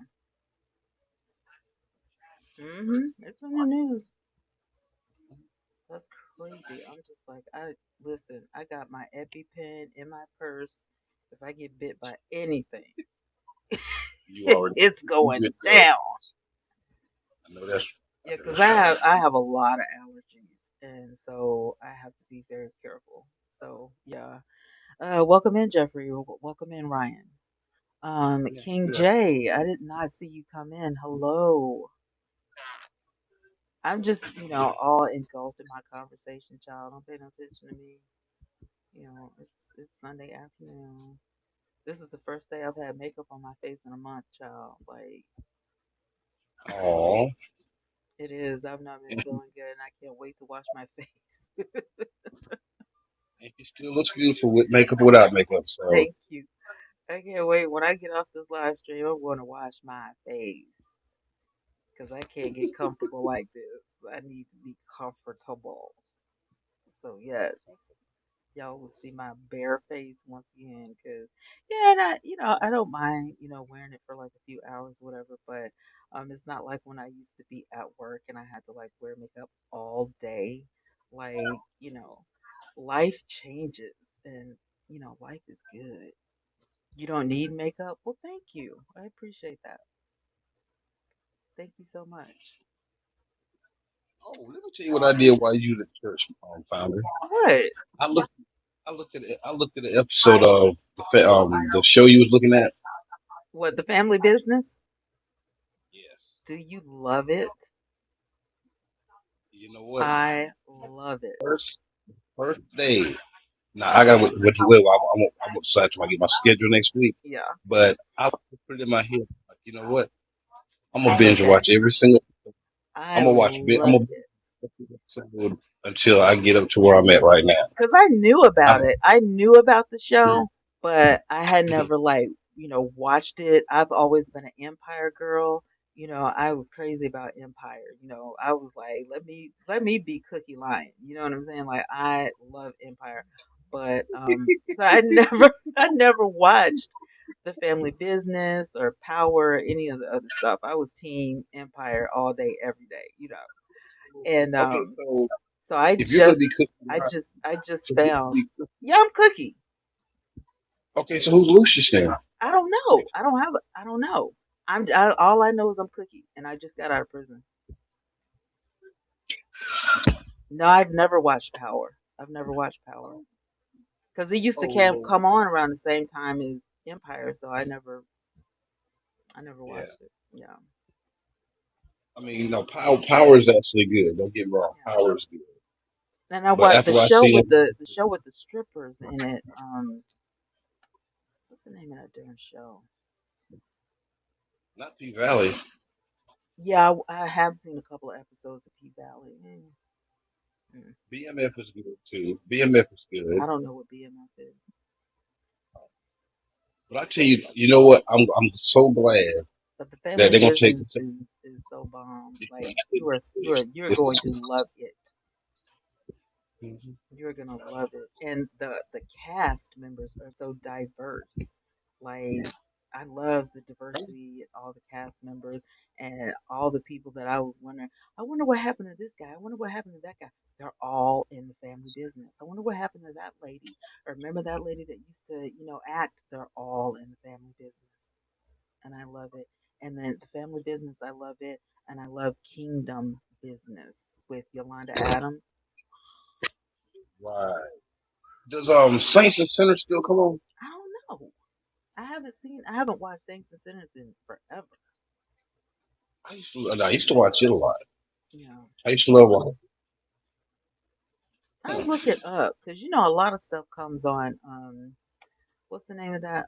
It's in the news. That's crazy. I'm just like, I listen. I got my EpiPen in my purse. If I get bit by anything, You already it's you going been there. down. I know that's Yeah, because that's right. I have a lot of allergies, and so I have to be very careful. So yeah, welcome in, Jeffrey. Welcome in, Ryan. Yeah, King good. J, I did not see you come in. Hello. I'm just, all engulfed in my conversation, child. Don't pay no attention to me. It's Sunday afternoon. This is the first day I've had makeup on my face in a month, child. Like Oh, it is. I've not been feeling good, and I can't wait to wash my face. and she still looks beautiful with makeup or without makeup. So Thank you. I can't wait. When I get off this live stream, I'm going to wash my face because I can't get comfortable like this. I need to be comfortable. So yes, y'all will see my bare face once again. Cause yeah, and I don't mind wearing it for like a few hours, whatever. But it's not like when I used to be at work and I had to like wear makeup all day. Like life changes, and life is good. You don't need makeup. Well, thank you. I appreciate that. Thank you so much. oh, let me tell you what I did while you was at church, founder. What? I looked I looked at the episode of the show you was looking at. What? The family business? Yes. Do you love it? You know what? I love it. First first day. Now I gotta wait. I'm gonna decide till I get my schedule next week. Yeah, But I put it in my head, like, you know what? I'm gonna binge watch every single. I I'm gonna watch. I'm love gonna it. episode until I get up to where I'm at right now. Because I knew about I'm, it. I knew about the show, but I had never like watched it. I've always been an Empire girl. I was crazy about Empire. I was like, let me be Cookie Lion. You know what I'm saying? Like I love Empire, but so I never I never watched the Family Business or Power or any of the other stuff. I was Team Empire all day, every day. And okay, so so I if you're gonna be just cooking, I just I just if you're gonna found be yeah, I'm Cookie. okay, so who's Lucius then? I don't know. I don't know. All I know is I'm Cookie and I just got out of prison. No, I've never watched Power. I've never watched Power because it used to Oh Lord, come on around the same time as Empire, so I never yeah. watched it. Yeah. I mean, Power is actually good. Don't get me wrong, Yeah. Power is good. And I But watched the after I show seen with it, the show with the strippers in it. What's the name of that darn show? not P Valley, Yeah, I have seen a couple of episodes of P Valley. Mm. BMF is good too. BMF is I good. don't know what BMF is. But I tell you, you know what? I'm so glad But the that family they're gonna take business the is so bomb. Like you're going to love it. Mhm. You're gonna love it. And the cast members are so diverse. Like I love the diversity in all the cast members and all the people that I was wondering. I wonder what happened to this guy. I wonder what happened to that guy. They're all in the family business. I wonder what happened to that lady. Or remember that lady that used to, act? They're all in the family business. And I love it. And then the family business, I love it. And I love Kingdom Business with Yolanda Adams. Right. Does Saints and Sinners still come on? I don't know. I haven't watched Saints and Sinners in forever. I used to watch it a lot. Yeah. I used to love watching. I'll Hmm. look it up because a lot of stuff comes on what's the name of that?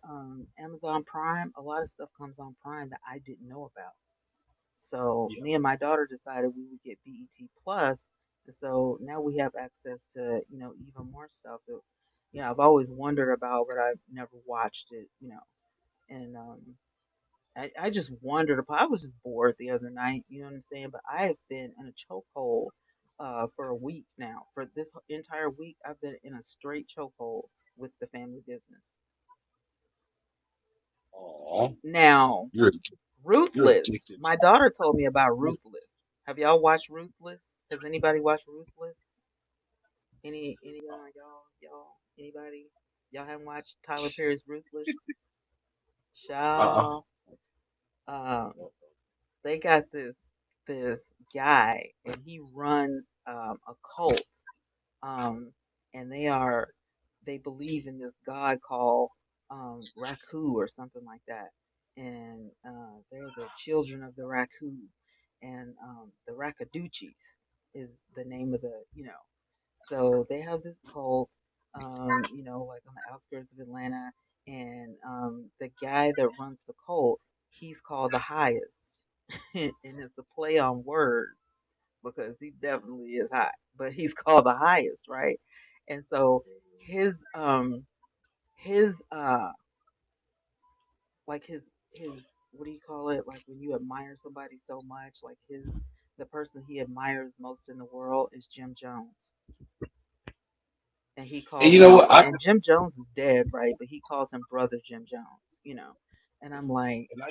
Amazon Prime. A lot of stuff comes on Prime that I didn't know about. So Yeah. me and my daughter decided we would get BET Plus, and so now we have access to even more stuff. I've always wondered about, but I've never watched it. And I just wondered about. I was just bored the other night. You know what I'm saying? But I have been in a chokehold for a week now. For this entire week, I've been in a straight chokehold with the family business. Aw, Now, you're you're Ruthless. addicted to My daughter told me about Ruthless. Have y'all watched Ruthless? Has anybody watched Ruthless? Any anybody? Y'all haven't watched Tyler Perry's Ruthless? uh-uh. Child. Um, they got this guy, and he runs a cult, um, and they believe in this god called Raku or something like that, and they're the children of the Raku, and the Rakaduchis is the name of the. So they have this cult, like on the outskirts of Atlanta, and the guy that runs the cult, he's called the highest, and it's a play on words because he definitely is high, but he's called the highest, right? And so his like his what do you call it? Like when you admire somebody so much, like the person he admires most in the world is Jim Jones. And he And calls you know him, what? I and Jim Jones is dead, right? But he calls him brother Jim Jones. And I'm like, and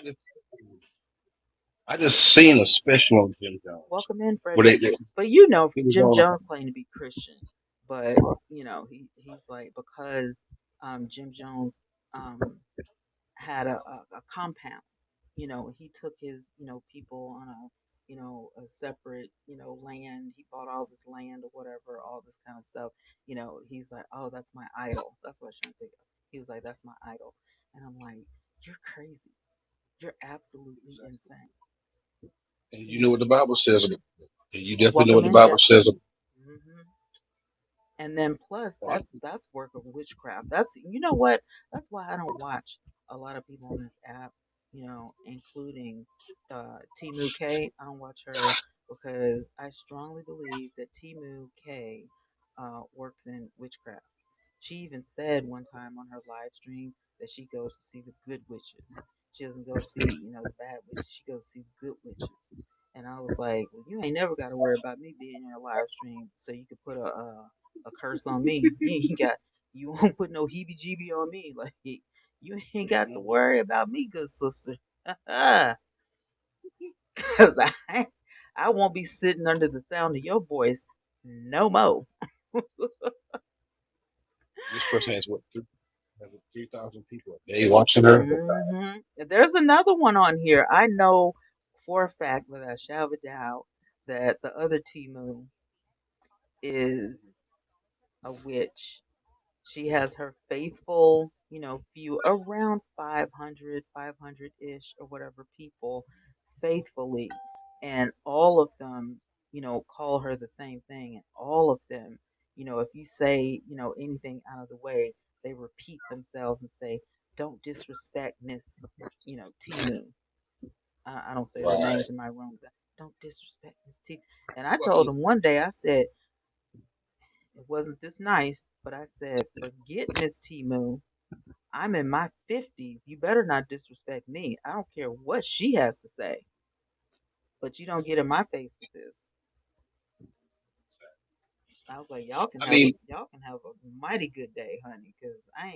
I just seen a special on Jim Jones welcome in, where Frederick. But it was Jim all Jones claimed to be Christian, but he's like, because Jim Jones um had a compound. He took his people on a separate land. He bought all this land or whatever, all this kind of stuff. He's like, oh, that's my idol. That's what I was trying to think of. He was like, that's my idol, and I'm like, you're crazy. You're absolutely insane. and You you know know, what the Bible says about it. And you definitely know what welcome the in, Bible Jeffrey. says about And then plus it. that's work of witchcraft. That's what? That's why I don't watch a lot of people on this app, including Timu K. I don't watch her because I strongly believe that Timu K works in witchcraft. She even said one time on her live stream that she goes to see the good witches. She doesn't go see, the bad witches. She goes see the good witches. And I was like, well, you ain't never got to worry about me being in your live stream, so you could put a curse on me. You won't put no heebie jeebie on me. Like you ain't got to worry about me, good sister. Cause I won't be sitting under the sound of your voice no more. This person has what 3,000 people a day watching her. There's another one on here. I know for a fact, without a shadow of a doubt, that the other Timu is a witch. She has her faithful, few around 500 ish or whatever people faithfully. And all of them, call her the same thing. And all of them, if you say, anything out of the way, they repeat themselves and say, don't disrespect Miss, Timu. I don't say their Right. names in my room. Don't disrespect Miss Timu. And I Well, told them one day, I said, it wasn't this nice, but I said, forget Miss Timu. I'm in my 50s. You better not disrespect me. I don't care what she has to say, but you don't get in my face with this. I was like, I mean, y'all can have a mighty good day, honey, because I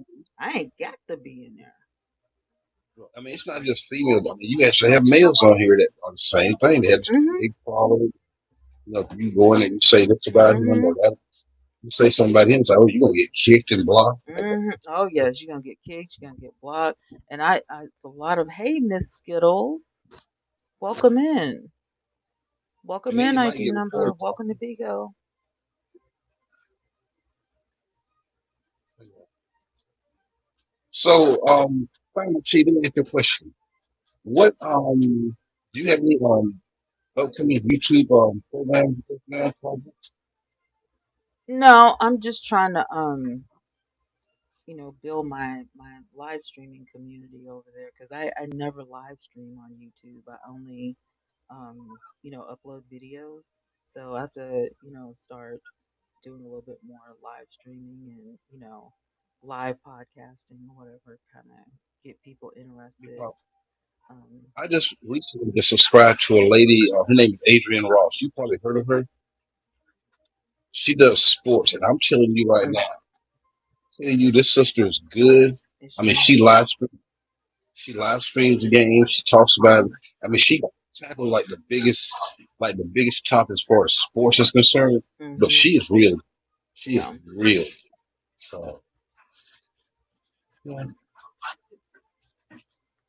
mean, I ain't got to be in there. it's not just females. I mean, you actually have males on here that are the same thing. Mhm. They follow. If you go in and you say this about him or Mhm. that, you say something about him, it's like, oh, you're gonna get kicked and blocked. Mhm. Oh yes, you're gonna get kicked. You're gonna get blocked. And it's a lot of hey, Miss Skittles, welcome in, welcome And then in, you might ID get number, reported. welcome to Bigo. So, finally, Chief, let me ask you a question. What do you have any upcoming YouTube programs? Projects? No, I'm just trying to build my live streaming community over there because I never live stream on YouTube. I only upload videos. So I have to, start doing a little bit more live streaming and, live podcasting or whatever, kind of get people You interested. know, Um, I just recently just subscribed to a lady. Her name is Adrienne Ross. You probably heard of her. She does sports, and I'm telling you right mm, now, telling you this sister is good. is I mean, she? she live streams the game. She talks about it. I mean, she tackles like the biggest topic as far as sports is concerned. But Hmm. she is real. She Yeah, is real. So yeah.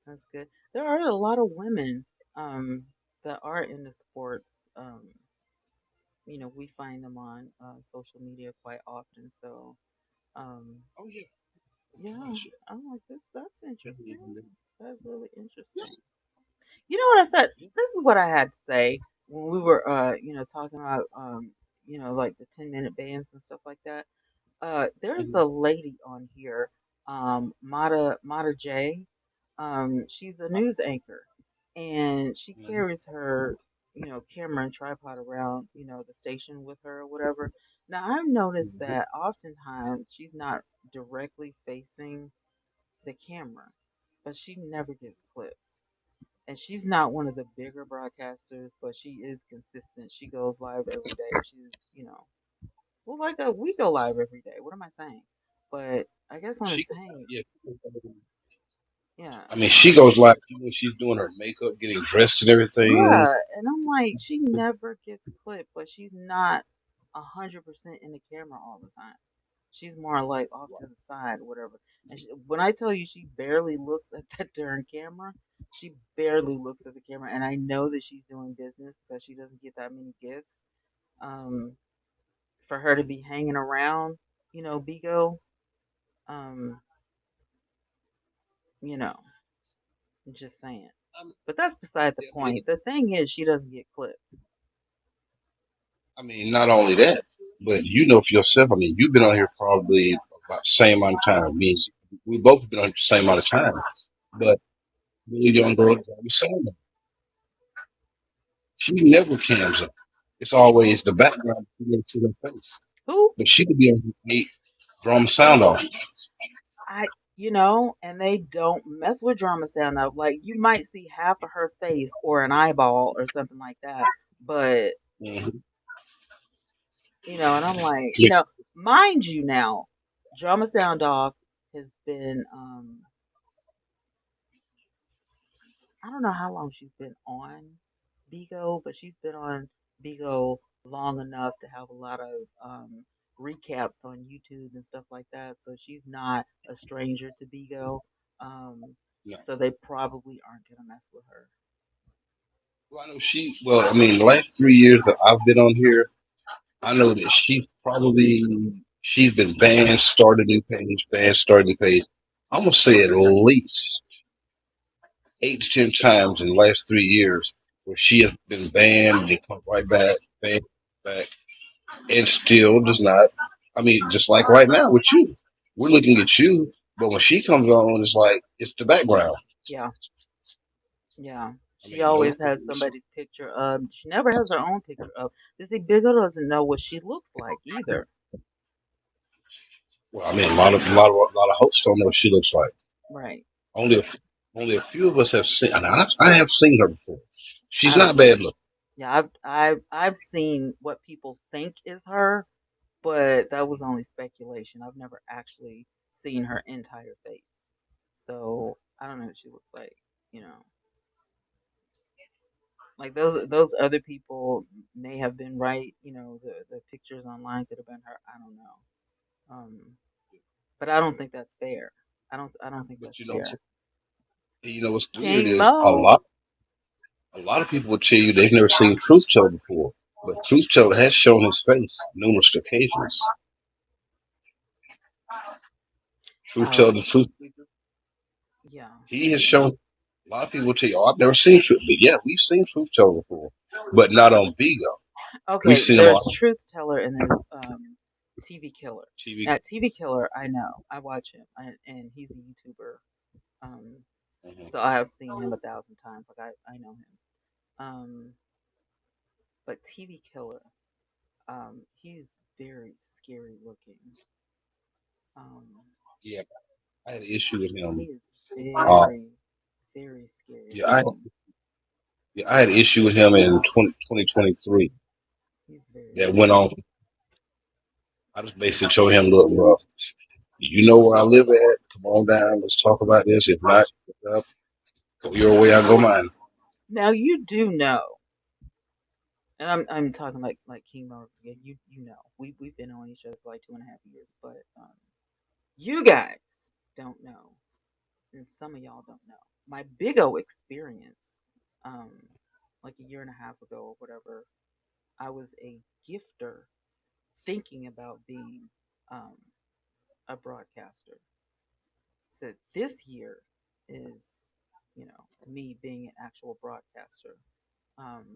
that's good. There are a lot of women um, that are into sports. We find them on social media quite often. So, um, Oh yeah. yeah, Gosh, I'm like this. That's interesting. yeah. That's really interesting. You know what I felt? This is what I had to say when we were, talking about, like the 10-minute bands and stuff like that. There's Mhm, a lady on here, Mata J. She's a news anchor, and she mhm, carries her, camera and tripod around, the station with her or whatever. Now I've noticed mhm. that oftentimes she's not directly facing the camera, but she never gets clipped. And she's not one of the bigger broadcasters, but she is consistent. She goes live every day. She's, well, we go live every day. What am I saying? But I guess what I'm She, saying, yeah. yeah, I mean, she goes like when she's doing her makeup, getting dressed and everything. yeah. And I'm like, she never gets clipped, but she's not 100% in the camera all the time. She's more like off to the side or whatever. And when I tell you she barely looks at that darn camera, she barely looks at the camera. And I know that she's doing business because she doesn't get that many gifts. Um, for her to be hanging around, Bigo, um, you know, I'm just saying. Um, But that's beside the yeah, yeah. point. The thing is, she doesn't get clipped. I mean, not only that, but you know for yourself. I mean, you've been on here probably about the same amount of time. I mean, we both have been on here the same amount of time. But the young girl, I was saying that she never cams up. It's always the background to her face. Who? But she could be on here eight, drum sound off. And they don't mess with drama sound up. Like you might see half of her face or an eyeball or something like that. But, Mm-hmm. and I'm like, Yeah, mind you now, drama sound off has been, I don't know how long she's been on Bigo, but she's been on Bigo long enough to have a lot of recaps on YouTube and stuff like that. So she's not a stranger to Bigo. Um, no. so they probably aren't gonna mess with her. Well, I know she. Well, I mean, the last 3 years that I've been on here, I know that she's been banned, started a new page, banned, started a new page. I'm gonna say at least 8 to 10 times in the last 3 years where she has been banned and come right back, banned back, and still does not. I mean, just like right now with you, we're looking at you, but when she comes on, it's like it's the background. Yeah, yeah. I She mean, no always has clues. somebody's picture up. She never has her own picture up. You see, Bigo doesn't know what she looks like either. Well, I mean, a lot of hosts don't know what she looks like. Right. Only a, only a few of us have seen. And I have seen her before. I She's haven't not either. bad looking. Yeah, I've seen what people think is her, but that was only speculation. I've never actually seen her entire face. So I don't know what she looks like, you know. Like those other people may have been right, the pictures online could have been her. I don't know. But I don't think that's fair. I don't think But that's fair. what's weird King is a Mo. lot a lot of people will tell you they've never seen Truth Teller before. But Truth Teller has shown his face numerous occasions. Truth Teller, Oh, the truth yeah. he has shown. A lot of people will tell you, "Oh, I've never seen Truth," but yeah, we've seen Truth Teller before, but not on Bigo. We've Okay, seen him there's on Truth Teller and there's TV Killer. TV. Now, TV Killer, I know. I watch him, and he's a YouTuber. Um, Mhm. so I have seen him 1,000 times. Like I know him. Um, but TV Killer, he's very scary looking. Um, Yeah, I had an issue with he him. is Uh, very, very scary yeah, looking. I had an issue with him in 2023 He's very that went scary. on. I just basically told him, look, bro, you know where I live at. Come on down. Let's talk about this. If not, go your way, I go mine. Now you do know, and I'm talking like King Mo. Yeah, you know, we've been on each other for like 2.5 years, but you guys don't know, and some of y'all don't know my Big O experience. Um, like a year and a half ago or whatever, I was a gifter thinking about being um a broadcaster. So this year is, me being an actual broadcaster. Um,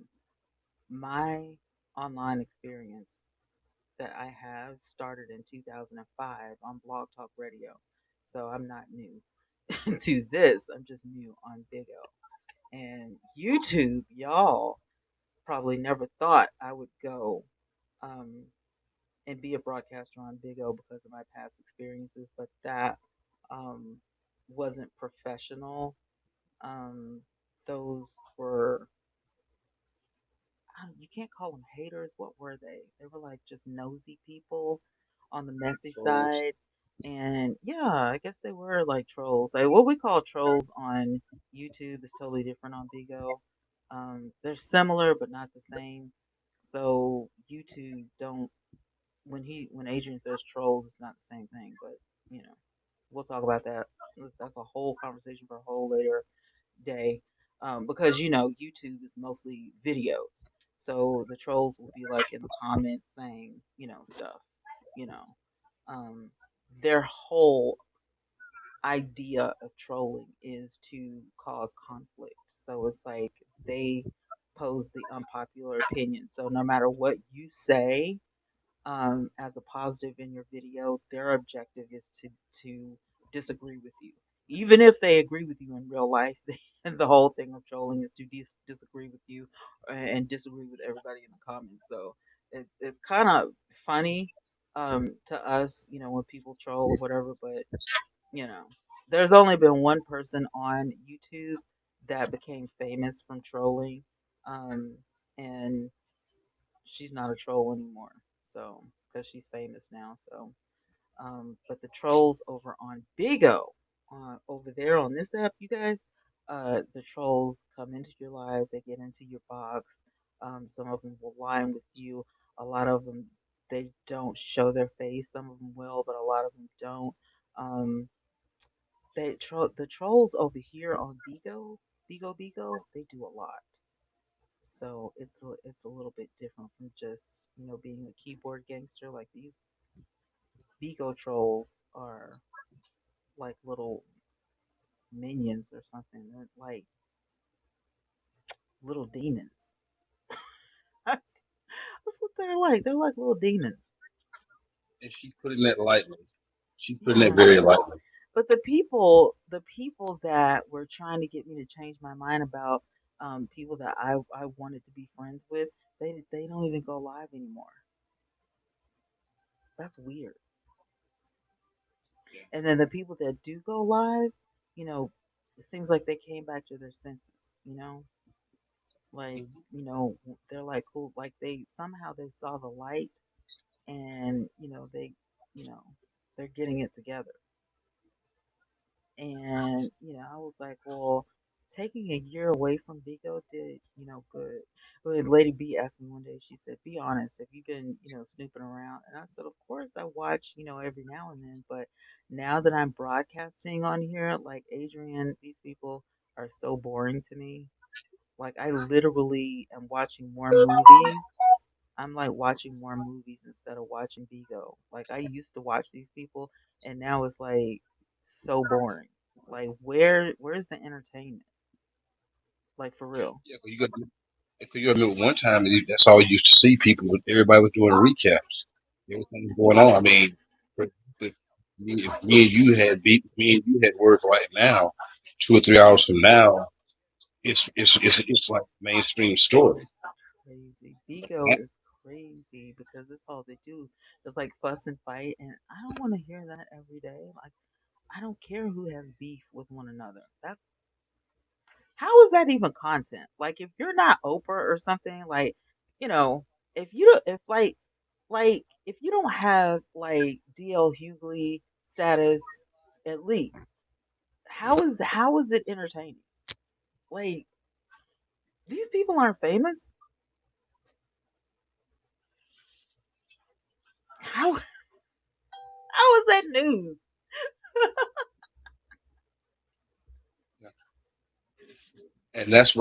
my online experience that I have started in 2005 on Blog Talk Radio. So I'm not new to this. I'm just new on Big O. And YouTube, y'all probably never thought I would go um, and be a broadcaster on Big O because of my past experiences, but that um, wasn't professional. Um, those were, you can't call them haters. What were they? They were like just nosy people on the messy Trolls. side. And yeah, I guess they were like trolls. Like what we call trolls on YouTube is totally different on Bigo. They're similar but not the same. So YouTube don't when Adrian says trolls, it's not the same thing. But you know, we'll talk about that. That's a whole conversation for a whole later day, because YouTube is mostly videos, so the trolls will be like in the comments saying stuff. You know, um, their whole idea of trolling is to cause conflict. So it's like they pose the unpopular opinion. So no matter what you say, as a positive in your video, their objective is to disagree with you. Even if they agree with you in real life, the whole thing of trolling is to disagree with you and disagree with everybody in the comments. So it's kind of funny to us, when people troll or whatever. But you know, there's only been one person on YouTube that became famous from trolling, um, and she's not a troll anymore. So, because she's famous now. So, but the trolls over on Bigo, over there on this app, you guys, the trolls come into your life. They get into your box. Some of them will line with you. A lot of them, they don't show their face. Some of them will, but a lot of them don't. Um, the trolls over here on Bigo, they do a lot. So it's a little bit different from just being a keyboard gangster. Like these Bigo trolls are like little minions or something. They're like little demons. That's that's what they're like. They're like little demons. And she's putting that lightly. She's putting that Yeah. very lightly. But the people that were trying to get me to change my mind about people that I wanted to be friends with, they don't even go live anymore. That's weird. Yeah. And then the people that do go live, you know, it seems like they came back to their senses. Like, Mhm. they're like cool, like they saw the light and, you know, they're getting it together. And, I was like, well, taking a year away from Bigo did, good. But Lady B asked me one day, she said, be honest, have you been, snooping around? And I said, of course I watch, every now and then. But now that I'm broadcasting on here, like Adrian, these people are so boring to me. Like I literally am watching more movies. I'm like watching more movies instead of watching Bigo. Like I used to watch these people and now it's like so boring. Like where's the entertainment? Like for real. Yeah, because you remember one time that's all you used to see people. Everybody was doing recaps. Everything was going on. I mean, if if me and you had words right now, 2 or 3 hours from now. it's like mainstream story. Crazy. Bigo is crazy because that's all they do. It's like fuss and fight, and I don't want to hear that every day. Like, I don't care who has beef with one another. That's how is that even content? Like, if you're not Oprah or something, like, you know, if you don't, if like if you don't have like DL Hughley status, at least, how is it entertaining? Like, these people aren't famous. How how is that news? And that's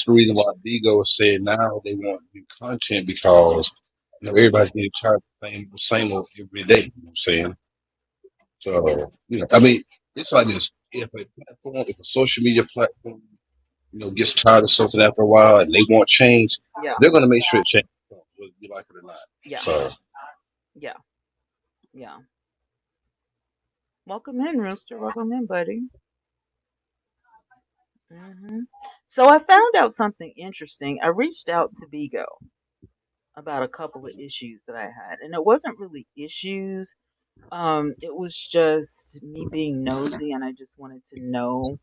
the reason why Bigo is saying now they want new content because everybody's getting tired of the same old every day. You know what I'm saying? So I mean, it's like this: if a social media platform, gets tired of something after a while and they want change, Yeah, they're going to make sure it changes, whether you like it or not. yeah, So yeah, yeah. Welcome in, Rooster. Welcome in, buddy. hmm So I found out something interesting. I reached out to Bigo about a couple of issues that I had, and it wasn't really issues. It was just me being nosy, and I just wanted to know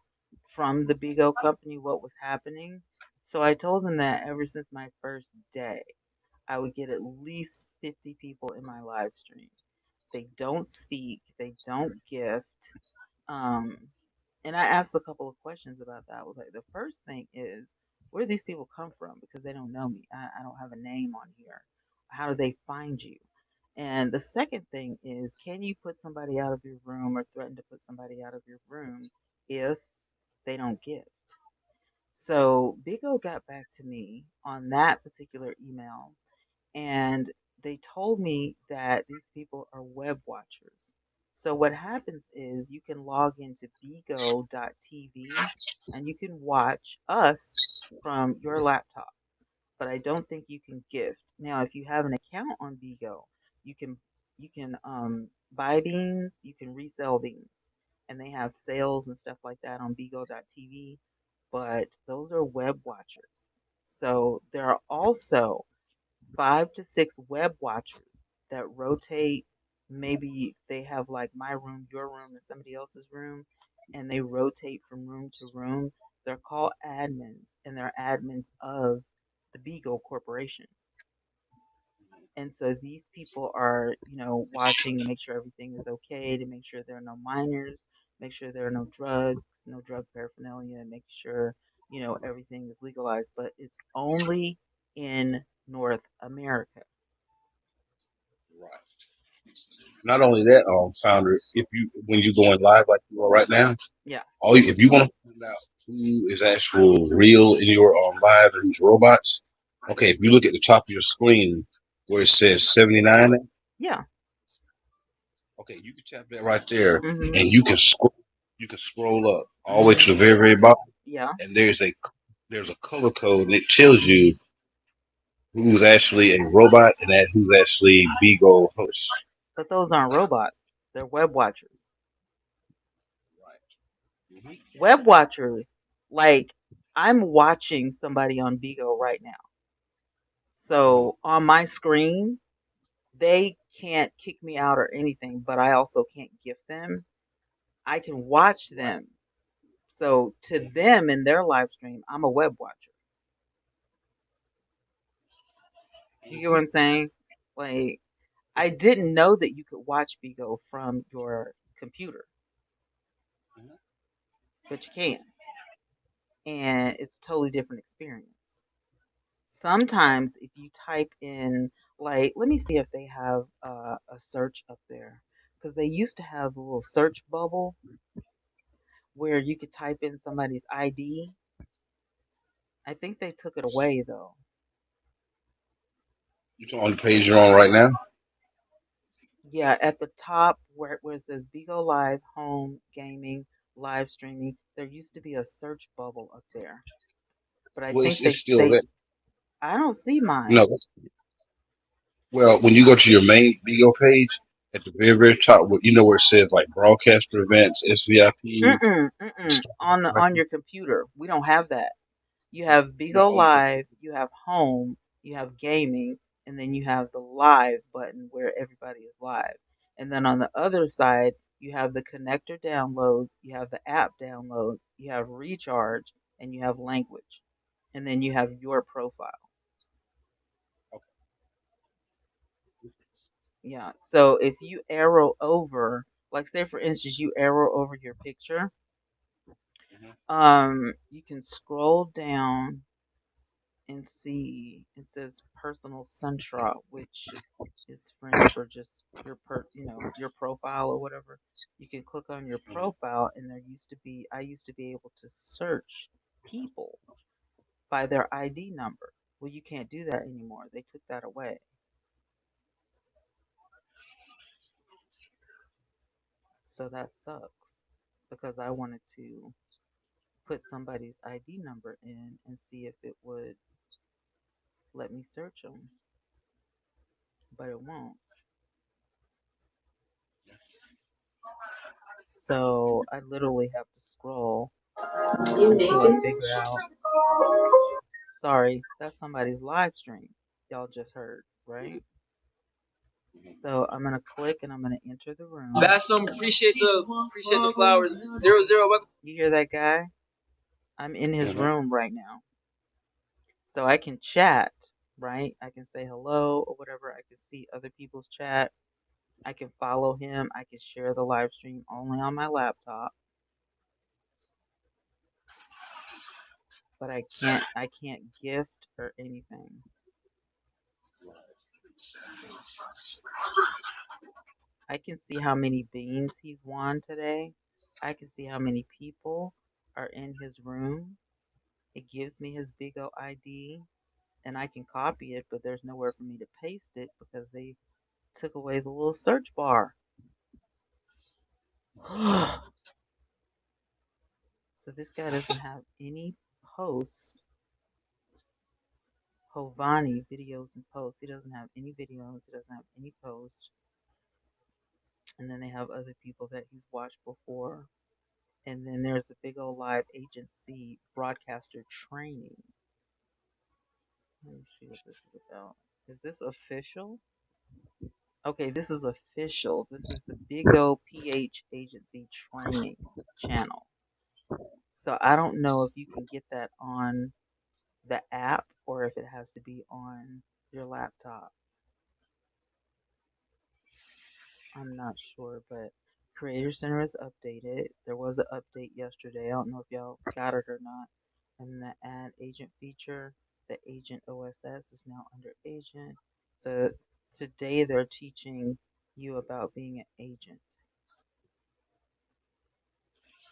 from the Bigo company what was happening. So I told them that ever since my first day, I would get at least 50 people in my live stream. They don't speak, they don't gift. Um, and I asked a couple of questions about that. I was like, the first thing is, where do these people come from? Because they don't know me. I don't have a name on here. How do they find you? And the second thing is, can you put somebody out of your room or threaten to put somebody out of your room if they don't gift? So Bigo got back to me on that particular email, and they told me that these people are web watchers. So what happens is you can log into bigo.tv and you can watch us from your laptop, but I don't think you can gift. Now, if you have an account on Bigo, you can buy beans, you can resell beans, and they have sales and stuff like that on bigo.tv, but those are web watchers. So there are also 5 to 6 web watchers that rotate. Maybe they have like my room, your room, and somebody else's room, and they rotate from room to room. They're called admins, and they're admins of the Beagle Corporation. And so these people are, watching to make sure everything is okay, to make sure there are no minors, make sure there are no drugs, no drug paraphernalia, and make sure, everything is legalized. But it's only in North America. right. Not only that, founder, if you when you go in live like you are right now, Yes. if you want to find out who is actual real in your live and who's robots, okay, if you look at the top of your screen where it says 79, Yeah. okay, you can tap that right there, Mhm. and you can scroll up all the way to Mhm. the very very bottom, Yeah. and there's a color code, and it tells you who's actually a robot and who's actually Beagle host. But those aren't robots. They're web watchers. Right. Hmm. Web watchers, like, I'm watching somebody on Bigo right now. Hmm. So on my screen, they can't kick me out or anything, but I also can't gift them. I can watch Right. them. So to them in their live stream, I'm a web watcher. Do you get what Hmm. I'm saying? Like, I didn't know that you could watch Bigo from your computer, but you can. And it's a totally different experience. Sometimes if you type in, like, let me see if they have a search up there, because they used to have a little search bubble where you could type in somebody's ID. I think they took it away though. You on the page you're on right now? Yeah, at the top where it says Bigo Live, Home, Gaming, Live Streaming, there used to be a search bubble up there. But I Well, think it's they still they there. I don't see No, mine. well, when you go to your main Bigo page, at the very, very top, where it says like broadcaster events, SVIP, Mm-mm, mm-mm. stuff On like that. your computer, we don't have that. You have No, Bigo Live, you have Home, you have Gaming, and then you have the Live button where everybody is live. And then on the other side, you have the connector downloads, you have the app downloads, you have Recharge, and you have Language. And then you have your profile. Yeah. So if you arrow over, like say for instance, you arrow over your picture, mhm, you can scroll down and see it says personal centra, which is French for just your profile or whatever. You can click on your mhm. profile, and I used to be able to search people by their ID number. Well, you can't do that anymore. They took that away. So that sucks because I wanted to put somebody's ID number in and see if it would let me search them, but it won't. So I literally have to scroll until I figure out. Sorry, that's somebody's live stream. Y'all just heard, right? So I'm gonna click and I'm gonna enter the room. Bassam, appreciate the flowers. 0-0. You hear that guy? I'm in his Mhm. room right now. So I can chat, right? I can say hello or whatever. I can see other people's chat. I can follow him. I can share the live stream only on my laptop, but I can't gift or anything. I can see how many beans he's won today. I can see how many people are in his room. It gives me his Big O ID, and I can copy it, but there's nowhere for me to paste it because they took away the little search bar. So this guy doesn't have any posts. Hovani videos and posts. He doesn't have any videos. He doesn't have any posts. And then they have other people that he's watched before. And then there's the Big O Live agency broadcaster training. Let me see what this is about. Is this official? Okay, this is official. This is the Big O PH agency training channel. So I don't know if you can get that on the app or if it has to be on your laptop. I'm not sure, but Creator Center is updated. There was an update yesterday. I don't know if y'all got it or not. And the ad agent feature, the agent OSS is now under agent. So today they're teaching you about being an agent.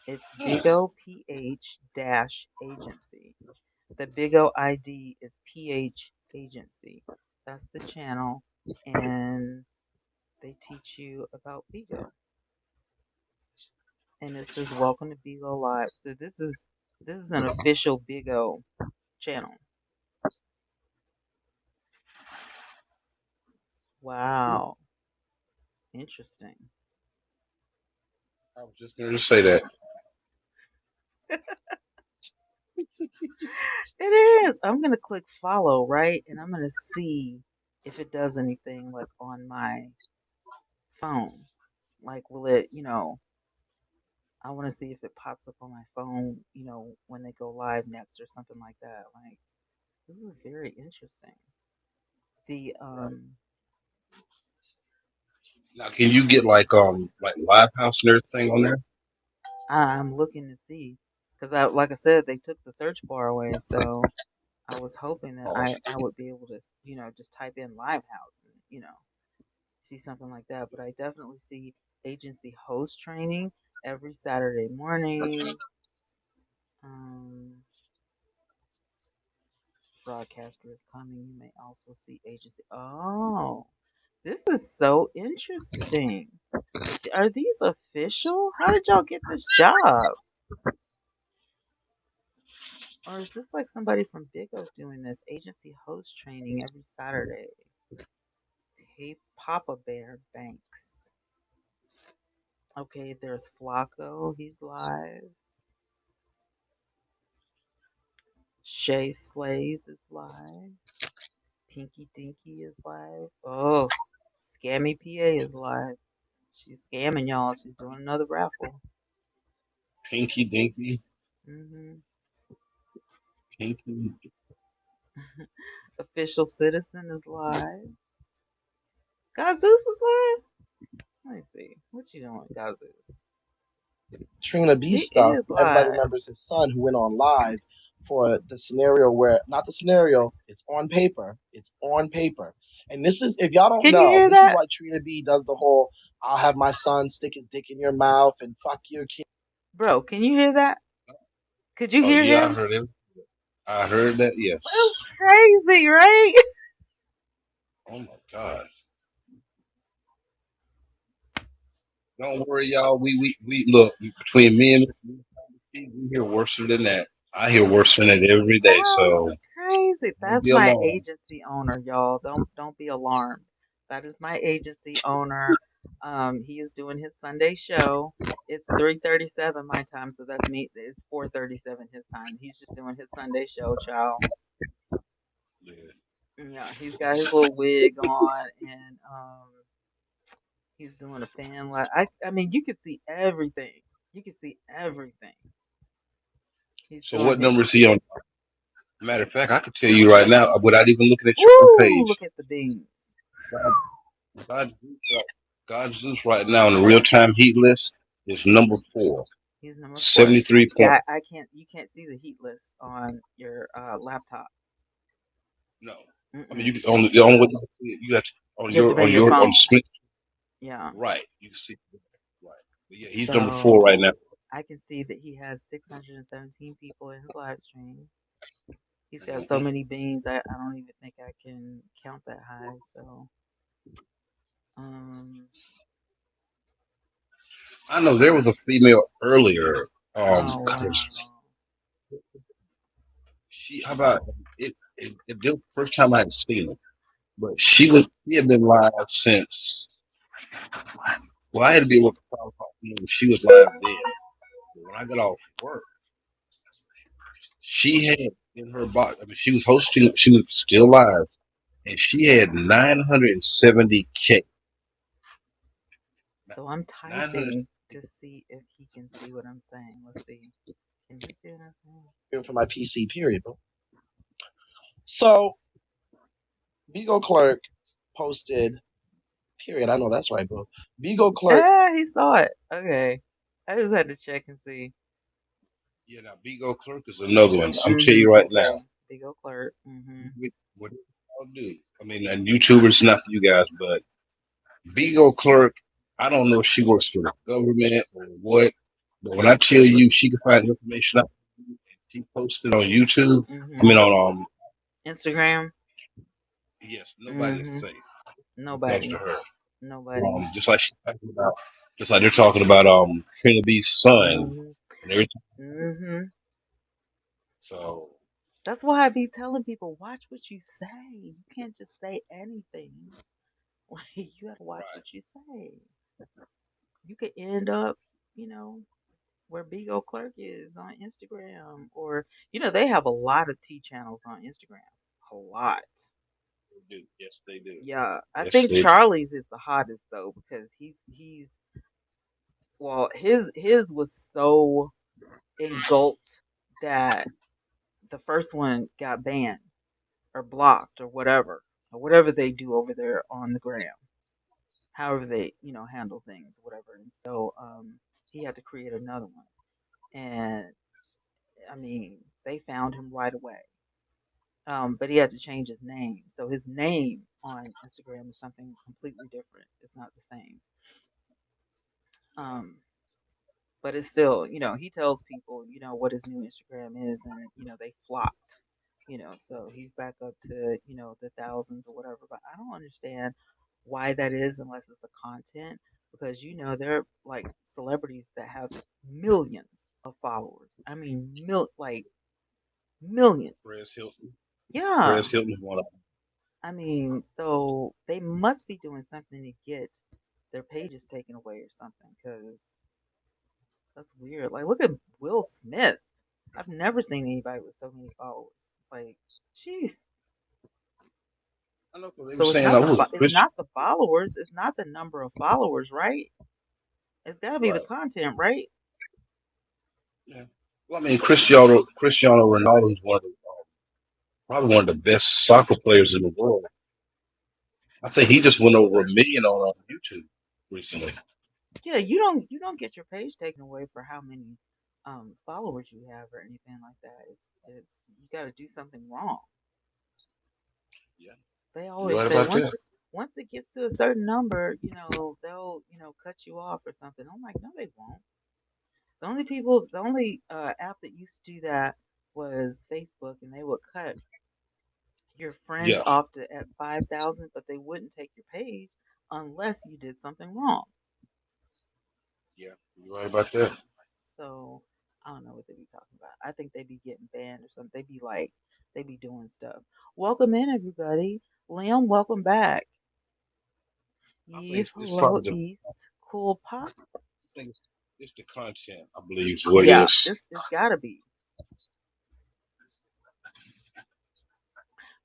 It's Big O PH dash agency. The Big O ID is PH agency. That's the channel. And they teach you about Bigo. And it says welcome to Bigo Live. So this is an official Bigo channel. Wow, interesting. I was just going to say that. It is. I'm gonna click follow, right? And I'm gonna see if it does anything like on my phone. Like will it. I want to see if it pops up on my phone, when they go live next or something like that. Like this is very interesting. The Now, can you get like Live House and everything on there? I'm looking to see because like I said, they took the search bar away, so I was hoping that Oh, I would be able to, just type in Live House and, see something like that. But I definitely see agency host training every Saturday morning. Um, broadcaster is coming. You may also see agency. Oh, this is so interesting. Are these official? How did y'all get this job? Or is this like somebody from Big O doing this agency host training every Saturday? Hey, Papa Bear Banks. Okay, there's Flacco. He's live. Shay Slays is live. Pinky Dinky is live. Oh, Scammy PA is live. She's scamming y'all. She's doing another raffle. Pinky Dinky, hmm Pinky. Official Citizen is live. Godzeus is live. Let me see. What you doing, Godzeus? Trina B He stuff, is everybody live. remembers his son who went on live for the scenario where, not the scenario, it's on paper. It's on paper. And this is, if y'all don't Can you know, hear this is that? why Trina B does the whole, I'll have my son stick his dick in your mouth and fuck your kid. Bro, can you hear that? Could you Oh hear yeah, I him? heard it. I heard that. That's Yes. crazy, right? Oh my God. Don't worry, y'all. We look between me and we hear worse than that. I hear worse than that every day. That's So crazy. don't That's be my alarmed. agency owner, y'all. Don't be alarmed. That is my agency owner. He is doing his Sunday show. It's 3:37 my time, so that's me. It's 4:37 his time. He's just doing his Sunday show, child. Yeah. Yeah, he's got his little wig on, and he's doing a fan live. I mean, you can see everything. You can see everything. He's So doing what it. number is he on? Matter of fact, I could tell you right now without even looking at your Woo! page. Look at the beans. God, God, God's Zeus right now on the real time heat list is number four, He's number four. 73 point. Yeah, I can't. You can't see the heat list on your laptop. No, I mean Mm-mm. you can only the only way you can see it, you have to, You have to bring on your your on phone. Smith. Yeah. Right, you can see it, right. But yeah, he's number four right now. So I can see that he has 617 people in his live stream. He's got so Hmm. many beans. I don't even think I can count that high. So um I know there was a female earlier. oh God, wow. she how about it? It was the first time I had seen her, but she had been live since. Well, I had to be able to follow her. She was live then. But when I got off work, she had in her box. I mean, she was hosting. She was still live, and she had 970K. So I'm 900. typing to see if he can see what I'm saying. Let's see. Can he see what I'm saying? For my PC, period, bro. So, Beagle Clerk posted, period. I know that's right, bro. Beagle Clerk Ah, he saw it. Okay. I just had to check and see. Yeah, now Bigo Clerk is another one. I'm telling Mm-hmm. you right now. Okay. Big old clerk. Mm-hmm. What I'll do. I mean, and YouTubers not for you guys, but Bigo Clerk. I don't know if she works for the government or what, but when I tell you she can find information out, and she posted on YouTube. I Mm-hmm. mean, on Instagram. yes, nobody is Mm-hmm. safe when it comes to Nobody. her. Nobody. Just like she's talking about, just like they're talking about Trina B's son Mm-hmm. and everything. Mm-hmm. So That's why I be telling people, watch what you say. You can't just say anything. Like you gotta watch right, what you say. You could end up, you know, where Big O Clerk is on Instagram. Or, they have a lot of T channels on Instagram. A lot. they do. Yes, they do. Yeah. I Yes, think they do. Charlie's is the hottest though, because he's well, his was so engulfed that the first one got banned or blocked or whatever they do over there on the gram, however they handle things, whatever. And so he had to create another one, and I mean they found him right away. But he had to change his name, so his name on Instagram is something completely different. It's not the same. Um, but it's still, he tells people, what his new Instagram is, and they flocked, so he's back up to, the thousands or whatever. But I don't understand why that is unless it's the content, because there are like celebrities that have millions of followers. I mean, like millions. Perez Hilton. Yeah. Perez Hilton is one of them. I mean, so they must be doing something to get their pages taken away or something, because that's weird. Like, look at Will Smith. I've never seen anybody with so many followers. Like, jeez. I know because they were So saying like, what was it, it's Chris? not the followers, it's not the number of followers, right? It's got to be the Right. content, right? Yeah. Well, I mean, Cristiano Ronaldo is one of the probably one of the best soccer players in the world. I think he just went over 1 million on YouTube recently. Yeah, you don't get your page taken away for how many followers you have or anything like that. It's you got to do something wrong. Yeah, They you always right say about that. once it gets to a certain number, they'll cut you off or something. I'm like, no, they won't. The only app that used to do that was Facebook, and they would cut your friends Yeah, off to at 5,000, but they wouldn't take your page unless you did something wrong. yeah, you right about that. So I don't know what they be talking about. I think they be getting banned or something. They be doing stuff. Welcome in, everybody. Liam, welcome back. I think Eve, it's hello, probably the East. Cool Pop. I think it's the content. I believe is what it Yeah, is. it's gotta be.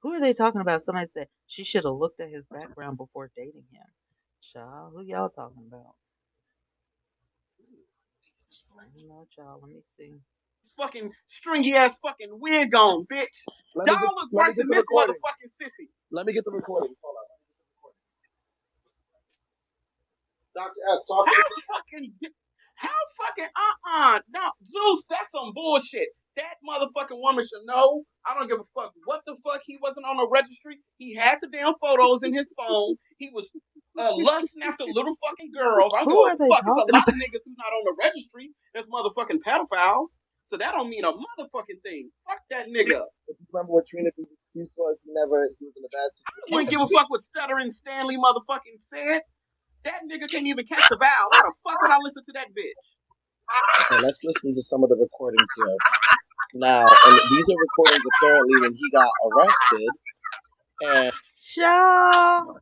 Who are they talking about? Somebody said she should have looked at his background before dating him. Child, who y'all talking about? I don't know, child. Let me see. Fucking stringy ass fucking wig on, bitch. Y'all look let me worse get than the this recording. motherfucking sissy. Let me get the recording. Hold on. Dr. S, talk How to the fucking, no, Zeus, that's some bullshit. That motherfucking woman should know. I don't give a fuck what the fuck he wasn't on the registry. He had the damn photos in his phone. He was lusting after little fucking girls. I don't give Who a are they fuck. It's a talking lot about? of niggas who's not on the registry that's motherfucking pedophiles. So that don't mean a motherfucking thing. Fuck that nigga. If you remember what Trina B's excuse was, he was in a bad I wouldn't situation. give a fuck what Stuttering Stanley motherfucking said. That nigga can't even catch a vowel. Why the fuck would I listen to that bitch? Okay, let's listen to some of the recordings here. Now, and these are recordings apparently when he got arrested. And Child.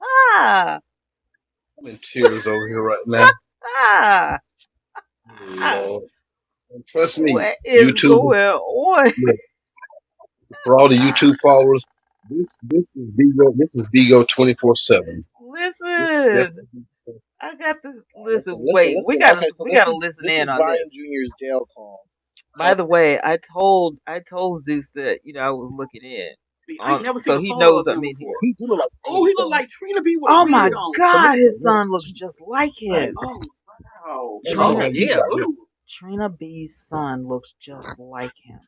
Ah, I'm in tears over here right now. ah, ah. Lord. And trust me, What is YouTubers, going on? look, for all the YouTube followers, this is Bigo 24/7. This is Listen, definitely I got this. listen, Listen, listen, wait, listen. Okay, so we this gotta is listen this in is on Brian this. Jr.'s jail calls. By the way, I told Zeus that I was looking in, I ain't never seen so a he photo knows of I'm him in here. before. He do look like Oh, Trina he looked B. like Trina B with a Oh He my wig do. on. So God, listen, his listen. son looks just like him. Oh, wow. And hold Trina Oh, on. yeah. Ooh. Trina B's son looks just like him.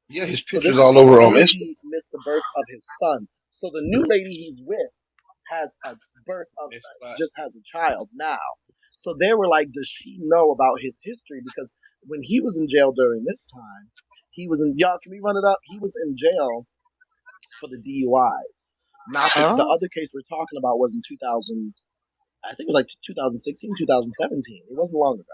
yeah, his So this pictures is all when the over new Instagram. lady missed the birth of his son. So the new lady he's with has a birth of just has a child now. So they were like, does she know about his history? Because when he was in jail during this time, he was in y'all. Can we run it up? He was in jail for the DUIs. Not the Oh, other case we're talking about was in 2000. I think it was like 2016, 2017. It wasn't long ago.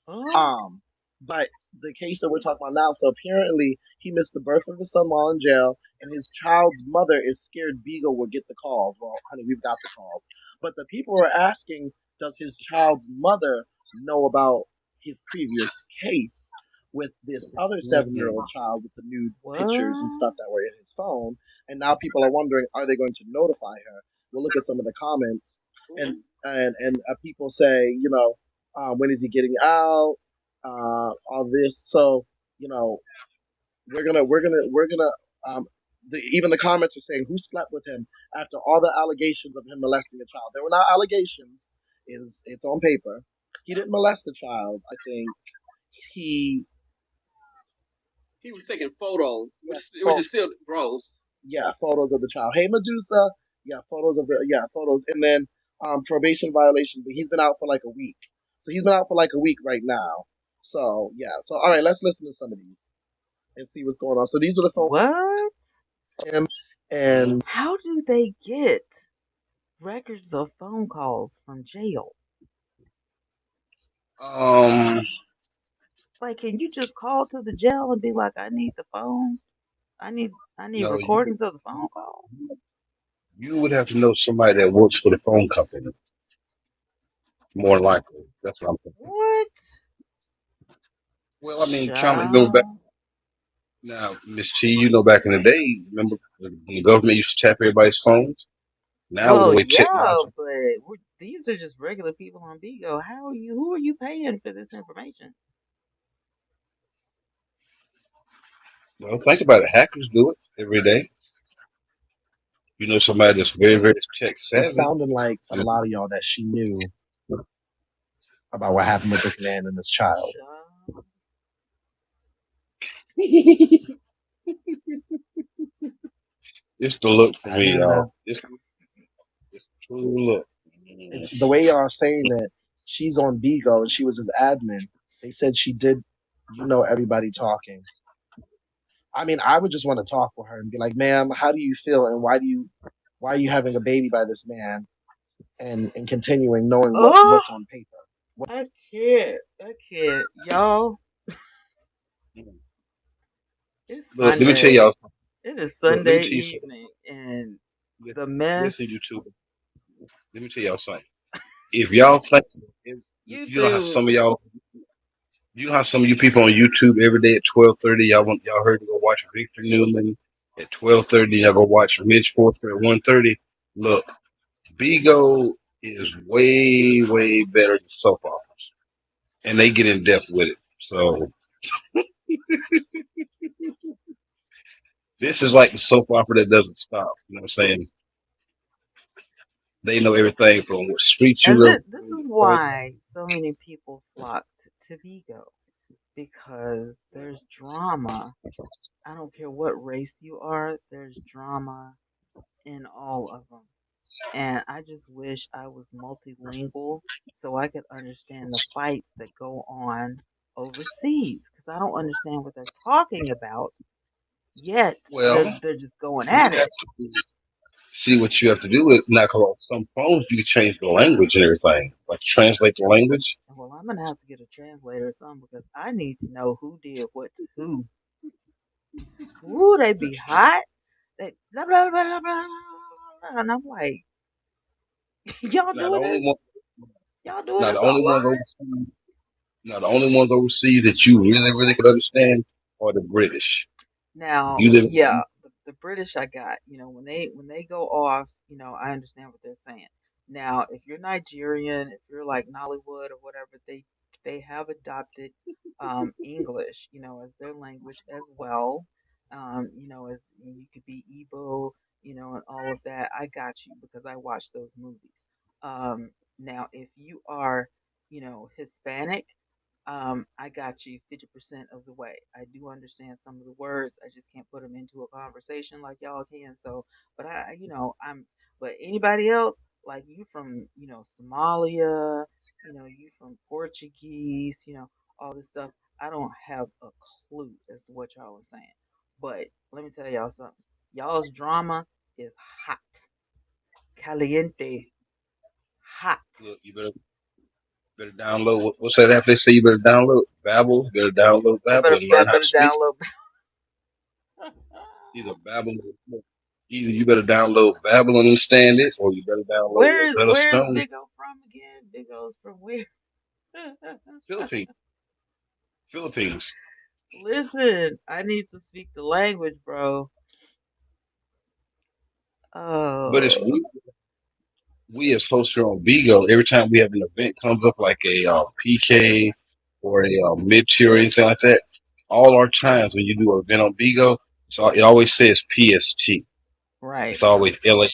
oh, Um, but the case that we're talking about now, so apparently he missed the birth of his son while in jail, and his child's mother is scared Beagle will get the calls. Well, honey, we've got the calls. But the people are asking, does his child's mother know about his previous case with this other 7-year-old child with the nude pictures and what? stuff that were in his phone? And now people are wondering, are they going to notify her? We'll look at some of the comments, and people say, when is he getting out? All this. So we're gonna. Even the comments were saying who slept with him after all the allegations of him molesting a child. There were not allegations. It's on paper. He didn't molest a child. I think he He was taking photos, yeah, which is still gross. photos of the child. Hey Medusa, photos, and then probation violation. But he's been out for like a week. So he's been out for like a week right now. So yeah. So all right, let's listen to some of these and see what's going on. So these were the phone What? him and How do they get records of phone calls from jail? Um, Like, can you just call to the jail and be like, I need the phone? I need no, recordings of the phone calls? you would have to know somebody that works for the phone company, more likely. That's what I'm thinking. What? Well, I mean, count. You know, back Child. now, Miss T. You know, back in the day, remember when the government used to tap everybody's phones? Now with the Well, way yeah, technology, but these are just regular people on Bigo. How are you? Who are you paying for this information? well, think about it. Hackers do it every day. You know, somebody that's very, very tech It's savvy. sounding like from a And lot of y'all that she knew about what happened with this man and this child. Child. it's the look for I me, do y'all. know. It's the true look. It's the way y'all are saying that she's on Bigo and she was his admin. They said she did, everybody talking. I mean, I would just want to talk with her and be like, "Ma'am, how do you feel, and why are you having a baby by this man, and continuing knowing Oh, what's on paper?" I can't. I can't. Y'all, it's Look, let me tell Sunday. y'all. It is Look, let me Sunday tell you something. evening, and the Listen, mess. YouTube. Let me tell y'all something. If y'all think, you know how YouTube. some of y'all, you know how some of you people on YouTube every day at 12:30, y'all heard to go watch Victor Newman at 12:30. Y'all go watch Mitch Forster at 1:30. Look, Bigo is way, way better than soap operas, and they get in depth with it. So this is like the soap opera that doesn't stop. You know what I'm saying? They know everything from what streets you And live this is on. why so many people flock to Vigo, because there's drama. I don't care what race you are, there's drama in all of them. And I just wish I was multilingual so I could understand the fights that go on overseas, because I don't understand what they're talking about, yet Well, they're just going you at have it. to see what you have to do with now. 'Cause on some phones you can change the language and everything, like translate the language. Well, I'm gonna have to get a translator or something, because I need to know who did what to who. Ooh, they be hot. They blah blah blah blah blah blah, blah, and I'm like, y'all Now the doing only this? one, Y'all doing now the this only ones online? overseas, now the only ones overseas that you really, really could understand are the British. If Now, you live yeah, in the British I got, when they go off, I understand what they're saying. Now, if you're Nigerian, if you're like Nollywood or whatever, they have adopted English, as their language as well. As you could be Igbo, and all of that. I got you because I watched those movies. Now, if you are, Hispanic, I got you 50% of the way. I do understand some of the words. I just can't put them into a conversation like y'all can. So, but but anybody else, like you from, Somalia, you from Portuguese, all this stuff, I don't have a clue as to what y'all are saying. But let me tell y'all something. Y'all's drama is hot, caliente, hot. look, you better download. What's that app they say you better download? Babbel. You better download Babbel and I learn how to better speak. download. Either Babbel, either you better download Babbel and understand it, or you better download Rosetta Where's Stone. Big O from again? Big O's from where? Philippines, Philippines. Listen, I need to speak the language, bro. But it's Oh, we as hosts here on Bigo, every time we have an event comes up like a PK or a mid-tier or anything like that, all our times when you do an event on Bigo, so it always says PST. right, It's always LA.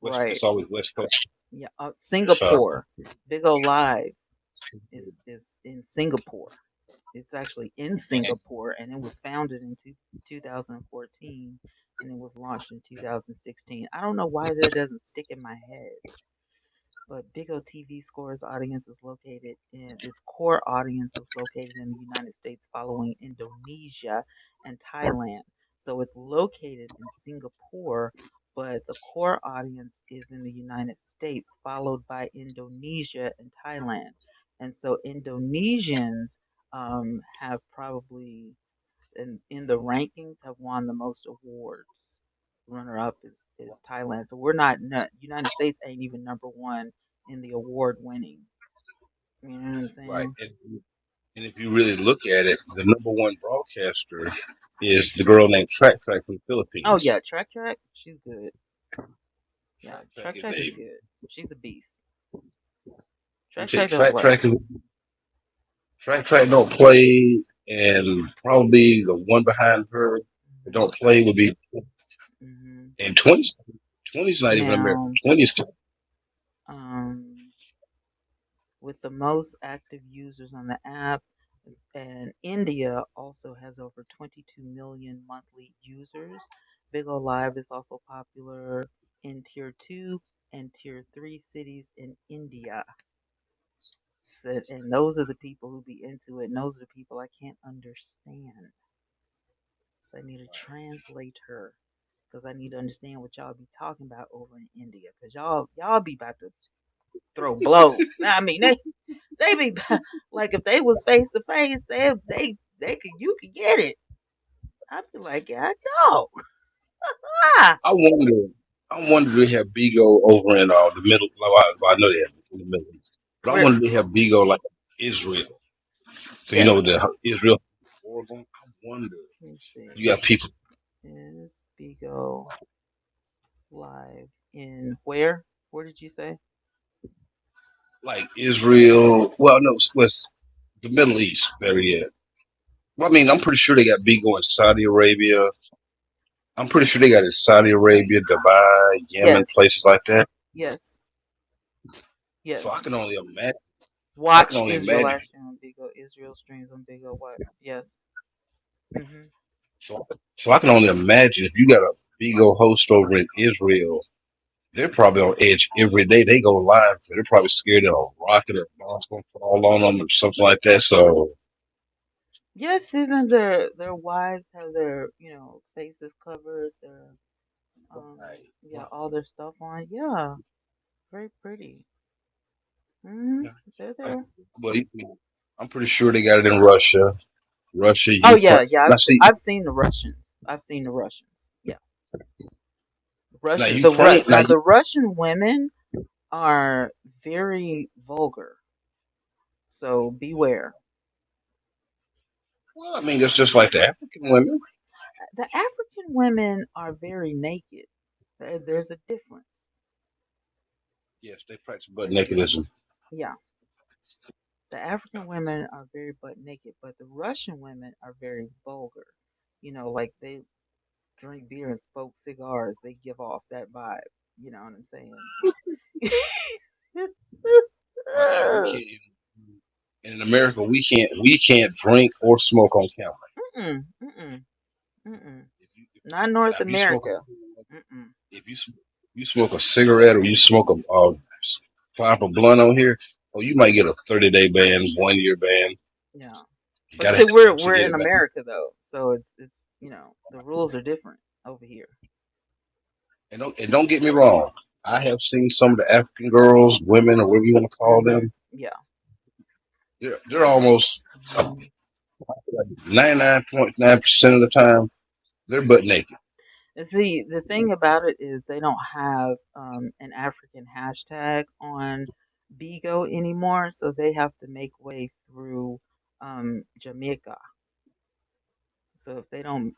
right. It's always West Coast. Yeah, So Singapore. Big O Live is in Singapore. It's actually in Singapore, and it was founded in 2014, and it was launched in 2016. I don't know why that doesn't stick in my head. But Big O TV scores audience is located in its core audience is located in the United States, following Indonesia and Thailand. So it's located in Singapore, but the core audience is in the United States, followed by Indonesia and Thailand. And so Indonesians have probably in the rankings have won the most awards. Runner up is Thailand. So we're not United States ain't even number one in the award winning. You know what I'm right. saying? And if you really look at it, the number one broadcaster is the girl named Track Track from the Oh Philippines. yeah, Track Track, she's good. Yeah, Track Track Track is Track is a, good. She's a beast. you Track take Track does Track well. Track is Track Track don't play, and probably the one behind her that don't play would be Hmm. in 20s. 20's not even American. Now, 20's um, with the most active users on the app, and India also has over 22 million monthly users. Bigo Live is also popular in tier 2 and tier 3 cities in India. So, and those are the people who be into it, and those are the people I can't understand. So I need a translator because I need to understand what y'all be talking about over in India. Because y'all be about to throw blows. I mean, they be like if they was face to face, they could you could get it. I'd be like, yeah, I know. Ah, I wonder. I wonder do they have Bigo over in the middle? Well, I know they have it in the Middle East, but I where? wonder do they have Bigo like Israel. So you know Yes. the Israel, Oregon. I wonder. Let me You see. got people Is Bigo live in where? Where did you say? like Israel. Well, no, it's the Middle East. Better yet. Well, I mean, I'm pretty sure they got Bigo in Saudi Arabia. I'm pretty sure they got it in Saudi Arabia, Dubai, Yemen, Yes. places like that. Yes. So I Yes. can only imagine. I can Watch only Israel imagine. actually on Bigo. Israel streams on Bigo. What? Yes. Mm-hmm. So, so I can only imagine if you got a Bigo host over in Israel, they're probably on edge every day. They go live. So they're probably scared that a rocket or a bomb's gonna fall on them or something like that. So, Yes, see them. Their wives have their faces covered. Their yeah, right. all their stuff on. Yeah, very pretty. Hmm. Yeah. They're I, there. well, I'm pretty sure they got it in Russia, Oh Ukraine. yeah, yeah. Now, see, I've seen the Russians. I've seen the Russians. Yeah, now Russian. Ukraine. Now, Now the Russian women are very vulgar. So beware. well, I mean, it's just like the African women. The African women are very naked. There's a difference. Yes, they practice butt nakedism. Yeah, the African women are very butt naked, but the Russian women are very vulgar. Like they drink beer and smoke cigars. They give off that vibe. You know what I'm saying? Well, and we can't. And in America, we can't drink or smoke on camera. Mm-mm, mm-mm, mm-mm. If you Not now North if you smoke America. Mm-mm. if you sm- you smoke a cigarette or you smoke a pipe of blunt on here, oh, you might get a 30-day ban, 1 year ban. Yeah. You But gotta see, have insurance to we're get in it back. America though, so it's the rules are different over here. And don't get me wrong. I have seen some of the African girls, women, or whatever you want to call Hmm. them. Yeah. They're almost Hmm. 99.9% of the time they're butt naked. And see, the thing about it is they don't have an African hashtag on Bigo anymore, so they have to make way through Jamaica. So if they don't,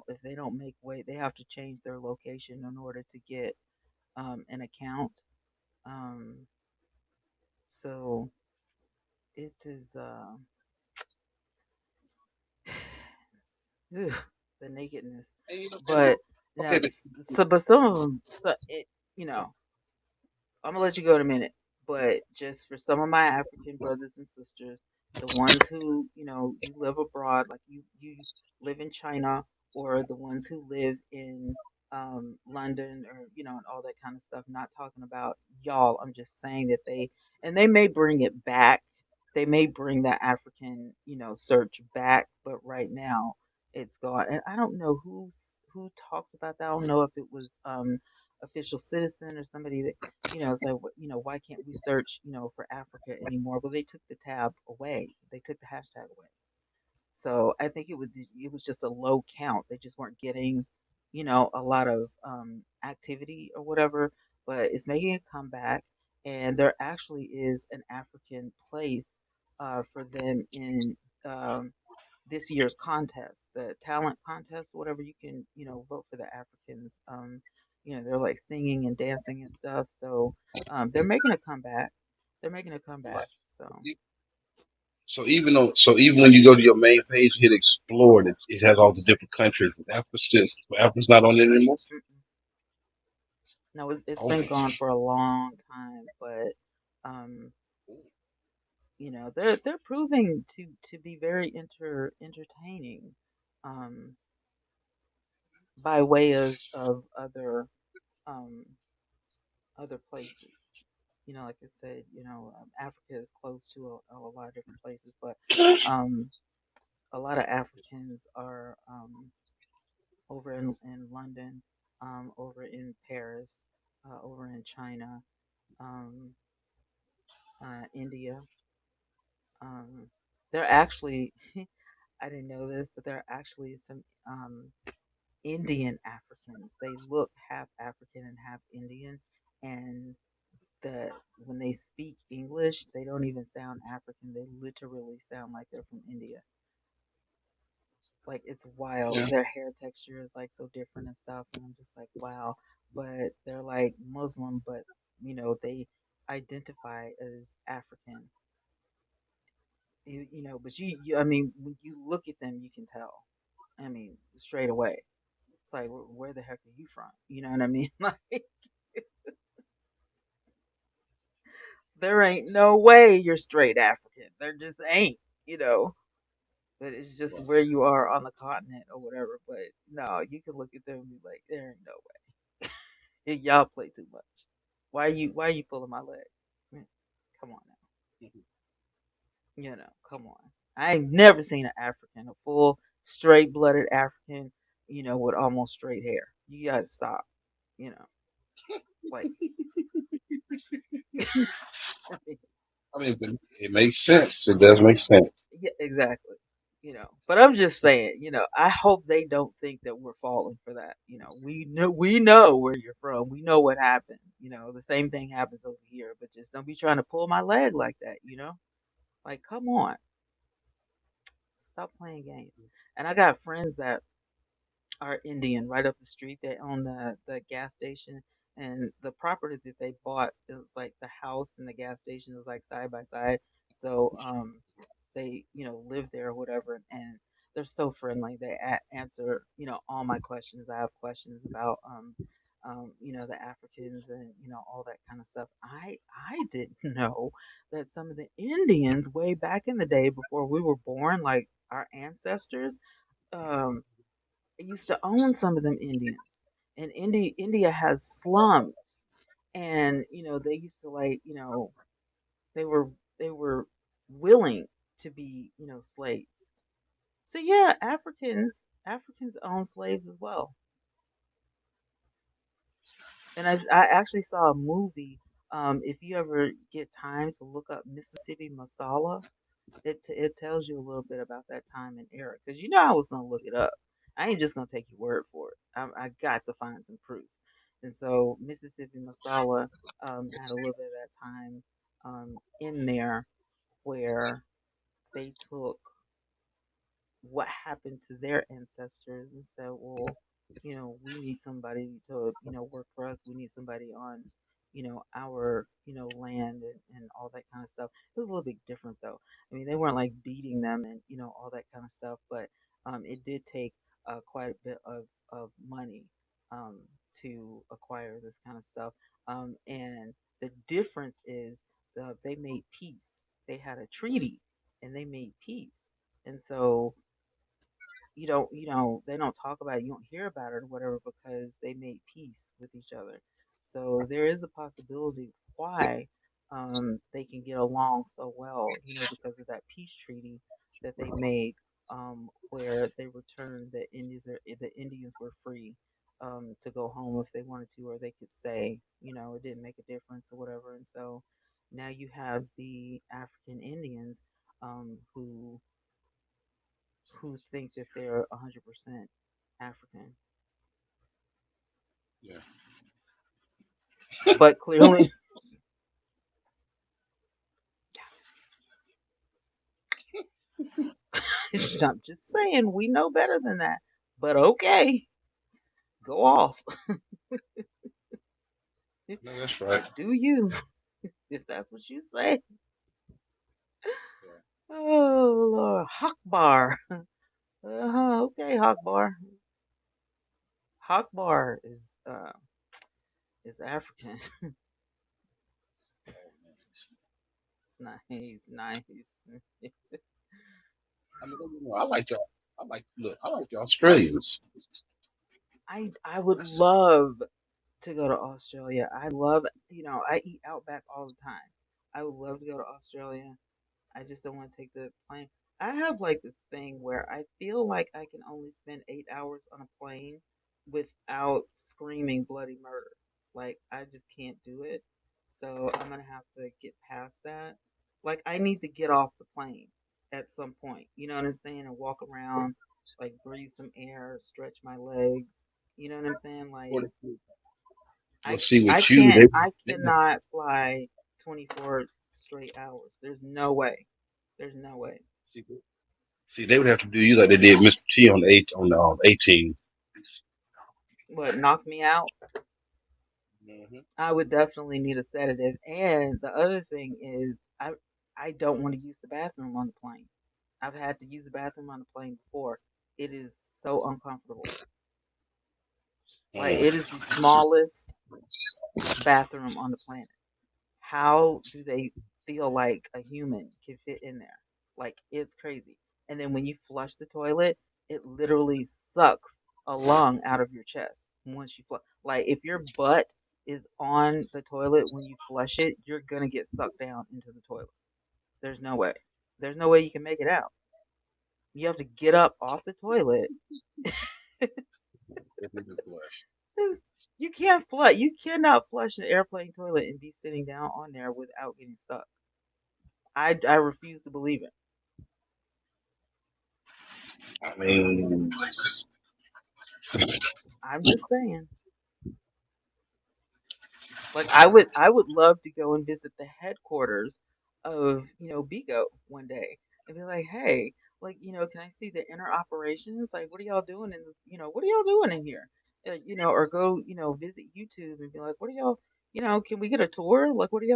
if they don't make way, they have to change their location in order to get an account. Um, so it is ugh, the nakedness, And, but okay, now, but some of them, you know, I'm gonna let you go in a minute, but just for some of my African brothers and sisters, the ones who you live abroad, like you live in China, or the ones who live in London, or and all that kind of stuff. Not talking about y'all. I'm just saying that they may bring it back. They may bring that African search back, but right now it's gone. And I don't know who talked about that. I don't know if it was official citizen or somebody that say, why can't we search, for Africa anymore? Well, they took the tab away. They took the hashtag away. So I think it was just a low count. They just weren't getting, a lot of activity or whatever. But it's making a comeback, and there actually is an African place for them in um, this year's contest, the talent contest, whatever. You can, vote for the Africans. They're like singing and dancing and stuff. So they're making a comeback. They're making a Right. comeback. So So even when you go to your main page, hit explore, it has all the different countries. Africa's not on it anymore. mm-mm. No, it's Oh, been gone for a long time, but um, they're proving to be very entertaining, um, by way of um other places. Like I said, Africa is close to a lot of different places, but um, a lot of Africans are over in London, over in Paris, over in China, um, India. Um, they're actually, I didn't know this, but there are actually some Indian Africans. They look half African and half Indian, and the when they speak English, they don't even sound African. They literally sound like they're from India. Like it's wild. yeah. Their hair texture is like so different and stuff, and I'm just like, wow. But they're like Muslim, but they identify as African. But I mean, when you look at them, you can tell. I mean, straight away. It's like, where the heck are you from? You know what I mean? Like, there ain't no way you're straight African. There just ain't, you know. But it's just where you are on the continent or whatever. But no, you can look at them and be like, there ain't no way. Y'all play too much. Why are you pulling my leg? Mm, Come on now. Come on. I ain't never seen an African, a full straight blooded African, with almost straight hair. You gotta stop. You know, like I mean, I mean, it makes sense. It does make sense. yeah, exactly. But I'm just saying, I hope they don't think that we're falling for that. We know where you're from. We know what happened. The same thing happens over here, but just don't be trying to pull my leg like that. Like, come on, stop playing games. And I got friends that are Indian right up the street. They own the gas station, and the property that they bought is like the house and the gas station is like side by side. So they live there or whatever, and they're so friendly. They answer all my questions. I have questions about the Africans and all that kind of stuff. I didn't know that some of the Indians way back in the day before we were born, like our ancestors, um used to own some of them Indians. And India has slums, and they used to, like, they were they were willing to be slaves. So yeah, Africans own slaves as well. And I actually saw a movie. If you ever get time to look up Mississippi Masala, it tells you a little bit about that time and era, because I was gonna look it up. I ain't just gonna take your word for it. I got to find some proof. And so Mississippi Masala had a little bit of that time in there, where they took what happened to their ancestors and said, well, we need somebody to, work for us. We need somebody on, our, land and all that kind of stuff. It was a little bit different though. I mean, they weren't like beating them and, all that kind of stuff, but it did take quite a bit of money um, to acquire this kind of stuff. And the difference is they made peace. They had a treaty and they made peace. And so they don't talk about it, you don't hear about it or whatever, because they made peace with each other. So there is a possibility why they can get along so well, because of that peace treaty that they made, where they returned the Indians were free to go home if they wanted to, or they could stay. It didn't make a difference or whatever. And so now you have the African Indians, who think that they're 100% African, Yeah. but clearly, I'm just saying, we know better than that. But okay, go off. No, that's right. Do you, if that's what you say. Yeah. Oh, Lord. Hakbar. Okay, Hakbar. Hakbar is African. Nice, nice. I mean, don't get me wrong, I like the. I like the Australians. I would love to go to Australia. I love, I eat Outback all the time. I would love to go to Australia. I just don't want to take the plane. I have like this thing where I feel like I can only spend 8 hours on a plane without screaming bloody murder. Like I just can't do it. So I'm gonna have to get past that. Like I need to get off the plane at some point. You know what I'm saying? And walk around, like breathe some air, stretch my legs. You know what I'm saying? Well, Like well, I see, I with you, can't they, I they cannot fly 24 straight hours. There's no way. There's no way. see, see, they would have to do you like they did Mr. T on the 18. What knocked me out? Mm-hmm. I would definitely need a sedative. And the other thing is I don't want to use the bathroom on the plane. I've had to use the bathroom on the plane before. It is so uncomfortable. Like it is the smallest bathroom on the planet. How do they feel like a human can fit in there? Like it's crazy. And then when you flush the toilet, it literally sucks a lung out of your chest once you flush. Like if your butt is on the toilet when you flush it, you're gonna get sucked down into the toilet. There's no way. There's no way you can make it out. You have to get up off the toilet. You can't flush. You cannot flush an airplane toilet and be sitting down on there without getting stuck. I refuse to believe it. I mean, I'm just saying. Like I would love to go and visit the headquarters of, Bigo one day and be like, "Hey, like, can I see the inner operations? Like, what are y'all doing in what are y'all doing in here?" Or go, visit YouTube and be like, "What are y'all, can we get a tour? Like, what if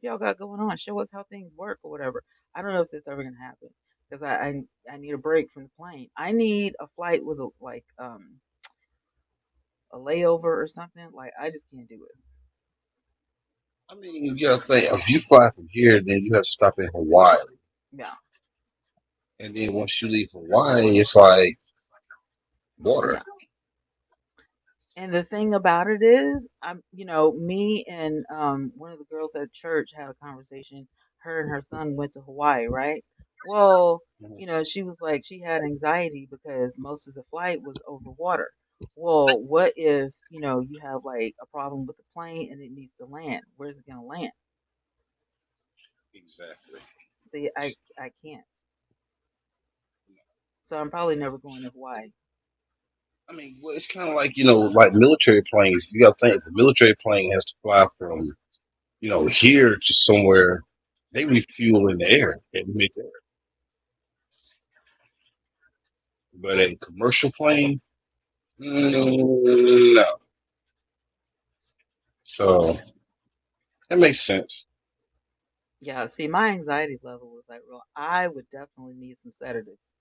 y'all got going on? Show us how things work or whatever." I don't know if this ever going to happen because I need a break from the plane. I need a flight with a layover or something. Like, I just can't do it. I mean, you gotta think if you fly from here, then you have to stop in Hawaii, Yeah. and then once you leave Hawaii, it's like water. Yeah. And the thing about it is, me and one of the girls at church had a conversation. Her and her son went to Hawaii, right? Well, Mhm. she was like she had anxiety because most of the flight was over water. Well, what if, you have like a problem with the plane and it needs to land? Where's it gonna land? Exactly. See, I can't. So I'm probably never going to Hawaii. I mean, well, it's kind of like like military planes. You gotta think if a military plane has to fly from here to somewhere, they refuel in the air in mid-air. But a commercial plane, no. So that makes sense. Yeah, see, my anxiety level was like real. I would definitely need some sedatives.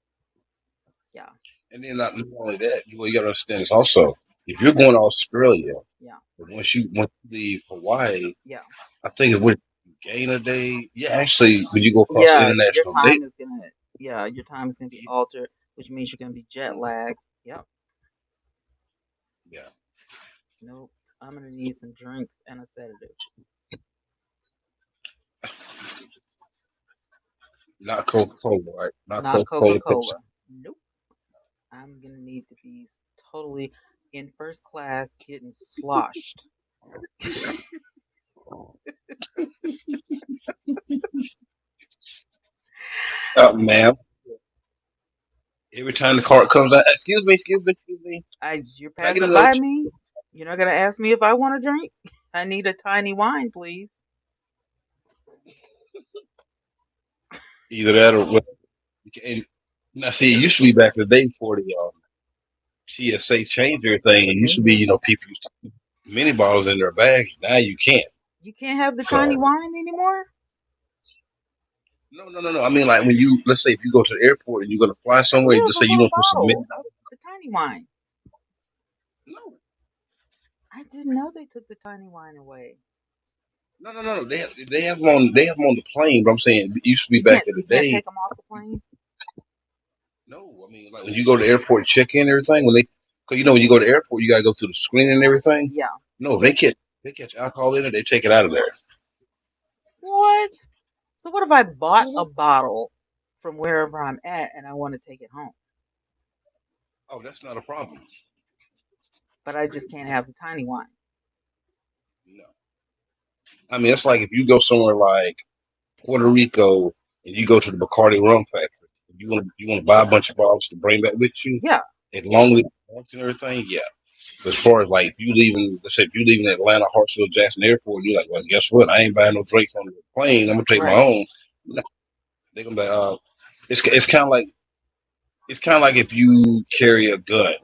Yeah, And then not only that, you got to understand is also if you're going to Australia, yeah, but once you leave Hawaii, yeah. I think it would gain a day. Yeah, actually, when you go across the Yeah, your international date, time is gonna your time is gonna be altered, which means you're gonna be jet lagged. Yep. yeah, Nope. I'm gonna need some drinks and a sedative. not Coca Cola, right? Not Not Coca Coca Cola, Pepsi. Cola. Nope. I'm gonna need to be totally in first class getting sloshed. Ma'am, every time the cart comes out, excuse me, You're can I get a passing by lunch? me. You're not gonna ask me if I want a drink. I need a tiny wine, please. Either that or what? And now, see, it used to be back in the day before the TSA changed everything. It used to be, Hmm. you know, people used to keep mini bottles in their bags. Now you can't. You can't have the tiny So wine anymore. no, no, no, no. I mean, like when you let's say if you go to the airport and you're gonna fly somewhere, Yeah, let's the say you little want to put some mini. bottle of the tiny wine. No, I didn't know they took the tiny wine away. no, no, no, no. They have them on the plane. But I'm saying it used to be back in the You can't day. take them off the plane. No, I mean like when you go to the airport, check in and everything. When they, cause you know when you go to the airport, you gotta go through the screening and everything. Yeah. No, they catch alcohol in it. They take it out of there. What? So what if I bought a Mhm. bottle from wherever I'm at and I want to take it home, Oh, that's not a problem. but I just can't have the tiny wine? No, I mean it's like if you go somewhere like Puerto Rico and you go to the Bacardi rum factory, you want to buy a bunch of bottles to bring back with you, Yeah. as long as it's and everything, yeah. But as far as like if you leaving, let's say if you leaving Atlanta Hartsfield Jackson Airport, you're like, well, guess what? I ain't buying no drinks on the plane. I'm gonna take my Right. own. No, they're gonna be, it's it's kind of like if you carry a gun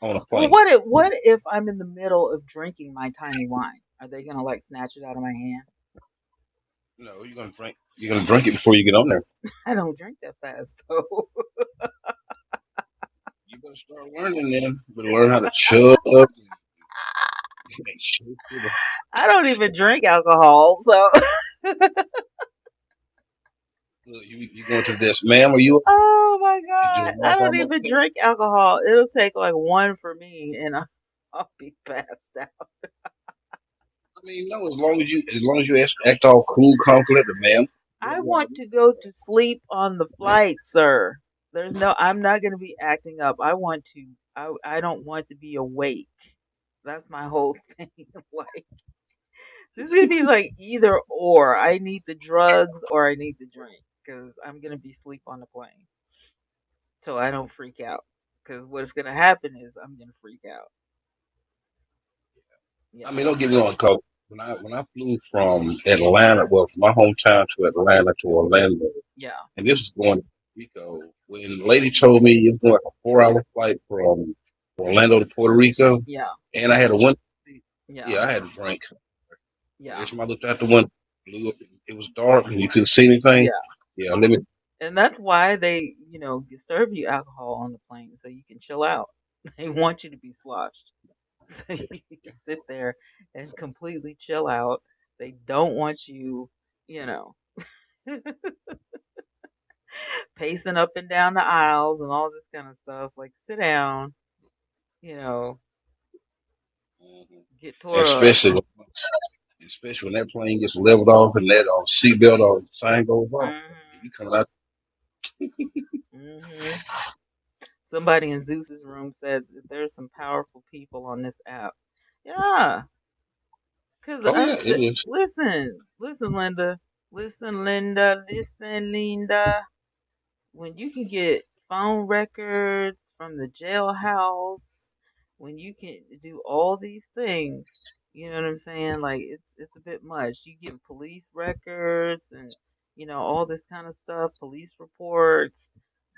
on a Well, plane. what if I'm in the middle of drinking my tiny wine? Are they gonna like snatch it out of my hand? No, you're gonna drink it before you get on there. I don't drink that fast though. You better start learning then. You better learn how to chug and shake it. I don't even drink alcohol, so Look, you going to the desk, ma'am? Are you? oh my You god, just I walk don't on up even there. drink alcohol. It'll take like one for me, and I'll be passed out. I mean, no, as long as you act all cool, calm, collected, ma'am. I want to go to sleep on the flight, sir. There's no. I'm not going to be acting up. I want to. I don't want to be awake. That's my whole thing. Like this is gonna be like either or. I need the drugs or I need the drink because I'm gonna be asleep on the plane, so I don't freak out. Because what's gonna happen is I'm gonna freak out. I Yeah, mean, don't get me wrong, Cole. When I flew from Atlanta, well, from my hometown to Atlanta to Orlando, yeah, and this was going to Rico. When the lady told me it was going like a 4 hour flight from Orlando to Puerto Rico, yeah, and I had a window seat, yeah, yeah, I had a drink. yeah, Every time I looked out the window, it was dark and you couldn't see anything. yeah. Yeah, let me. And that's why they, serve you alcohol on the plane so you can chill out. They want you to be sloshed. So you can sit there and completely chill out. They don't want you, you know, pacing up and down the aisles and all this kind of stuff. Like sit down, you know, Mhm. get tore up. Especially when that plane gets leveled off and that seatbelt or sign goes off. Hmm. You coming out. Hmm. Somebody in Zeus's room says that there's some powerful people on this app. Yeah, cause Oh yeah, it is. listen, listen, Linda. When you can get phone records from the jailhouse, when you can do all these things, you know what I'm saying? Like it's a bit much. You get police records and all this kind of stuff, police reports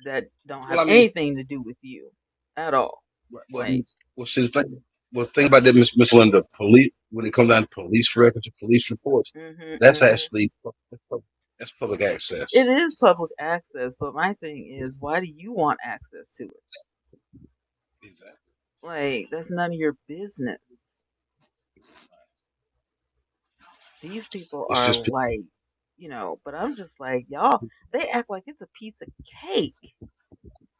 that don't Well, have I mean, anything to do with you at all. well, Like, see the thing. Well, think about that, Miss Linda. Police when it comes down to police records or police reports, mhm, that's mhm. actually that's public It access. is public access, but my thing is, why do you want access to it? Exactly. Like, that's none of your business. These people It's are just like, but I'm just like, y'all, they act like it's a piece of cake.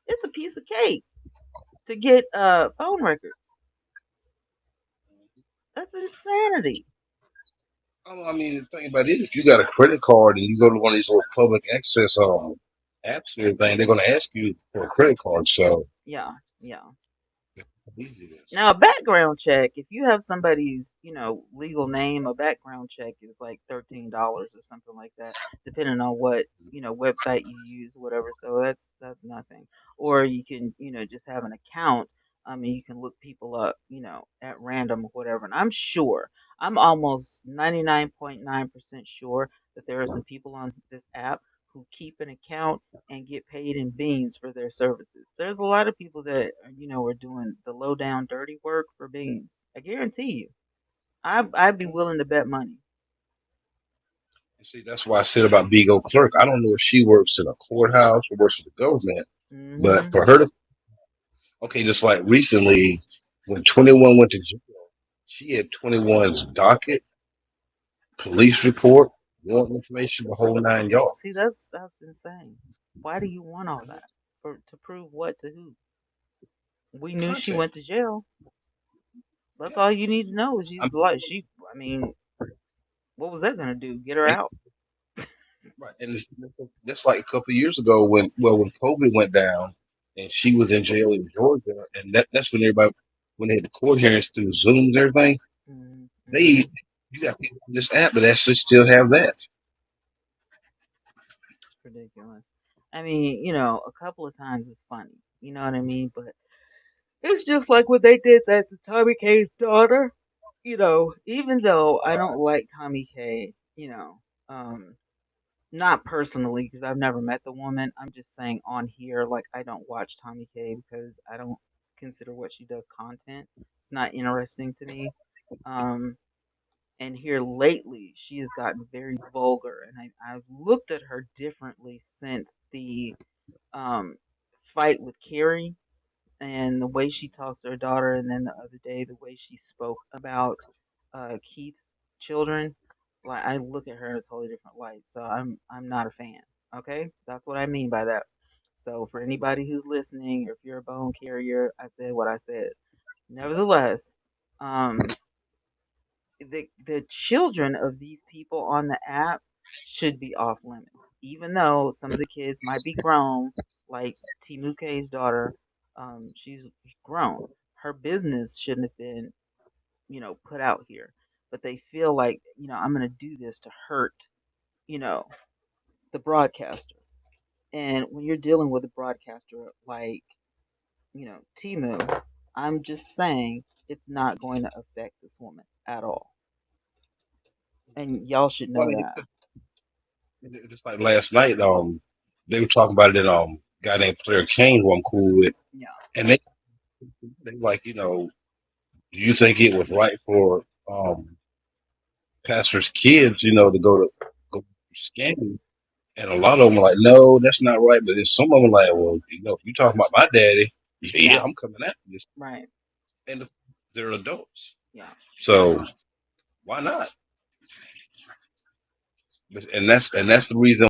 It's a piece of cake to get phone records. That's insanity. I mean, the thing about it, if you got a credit card and you go to one of these little public access apps and everything, they're going to ask you for a credit card. So Yeah, yeah. how easy it is. Now, a background check, if you have somebody's, legal name, a background check is like $13 or something like that, depending on what, website you use, whatever. So that's nothing. Or you can, just have an account. I mean, you can look people up, at random or whatever. And I'm almost 99.9% sure that there are some people on this app who keep an account and get paid in beans for their services. There's a lot of people that are doing the low down dirty work for beans. I guarantee you. I'd be willing to bet money. See, that's why I said about Bigo clerk. I don't know if she works in a courthouse or works for the government, but Hmm. for her to, okay, just like recently when 21 went to jail, she had 21's docket, police report, warrant information, the whole 9 yards. See, that's insane. Why do you want all that? For to prove what to who? We knew she Content. went to jail. That's Yeah. all you need to know. Is I'm, she's like she. I mean, what was that gonna do? Get her and, out? right, and it's just like a couple of years ago when COVID went down and she was in jail in Georgia, and that's when everybody, when they had the court hearings through Zoom and everything, they, Mm-hmm. you got people on this app that actually still have that. It's ridiculous. I mean, a couple of times it's funny. You know what I mean? But it's just like when they did that to Tommy K's daughter. Even though I don't like Tommy K, not personally because I've never met the woman. I'm just saying on here, like I don't watch Tommy K because I don't consider what she does content. It's not interesting to me. Um, and here lately, she has gotten very vulgar, and I've looked at her differently since the um, fight with Carrie and the way she talks to her daughter, and then the other day the way she spoke about Keith's children. Like I look at her in a totally different light, so I'm not a fan. Okay, that's what I mean by that. So for anybody who's listening, or if you're a bone carrier, I said what I said. Nevertheless, um, the children of these people on the app should be off limits, even though some of the kids might be grown, like Timuke's daughter. She's grown. Her business shouldn't have been, put out here, but they feel like, I'm going to do this to hurt, you know, the broadcaster. And when you're dealing with a broadcaster like, Timu, I'm just saying it's not going to affect this woman at all. And y'all should Well, I know mean, that. it's just like last night, they were talking about it in guy named Claire Kane, who I'm cool with, Yeah. and they like, do you think it was right for pastors' kids, to go scamming? And a lot of them are like, no, that's not right. But then some of them are like, well, if you talking about my daddy, yeah, Yeah. I'm coming after this. Right. And they're adults, Yeah. so why not? And that's the reason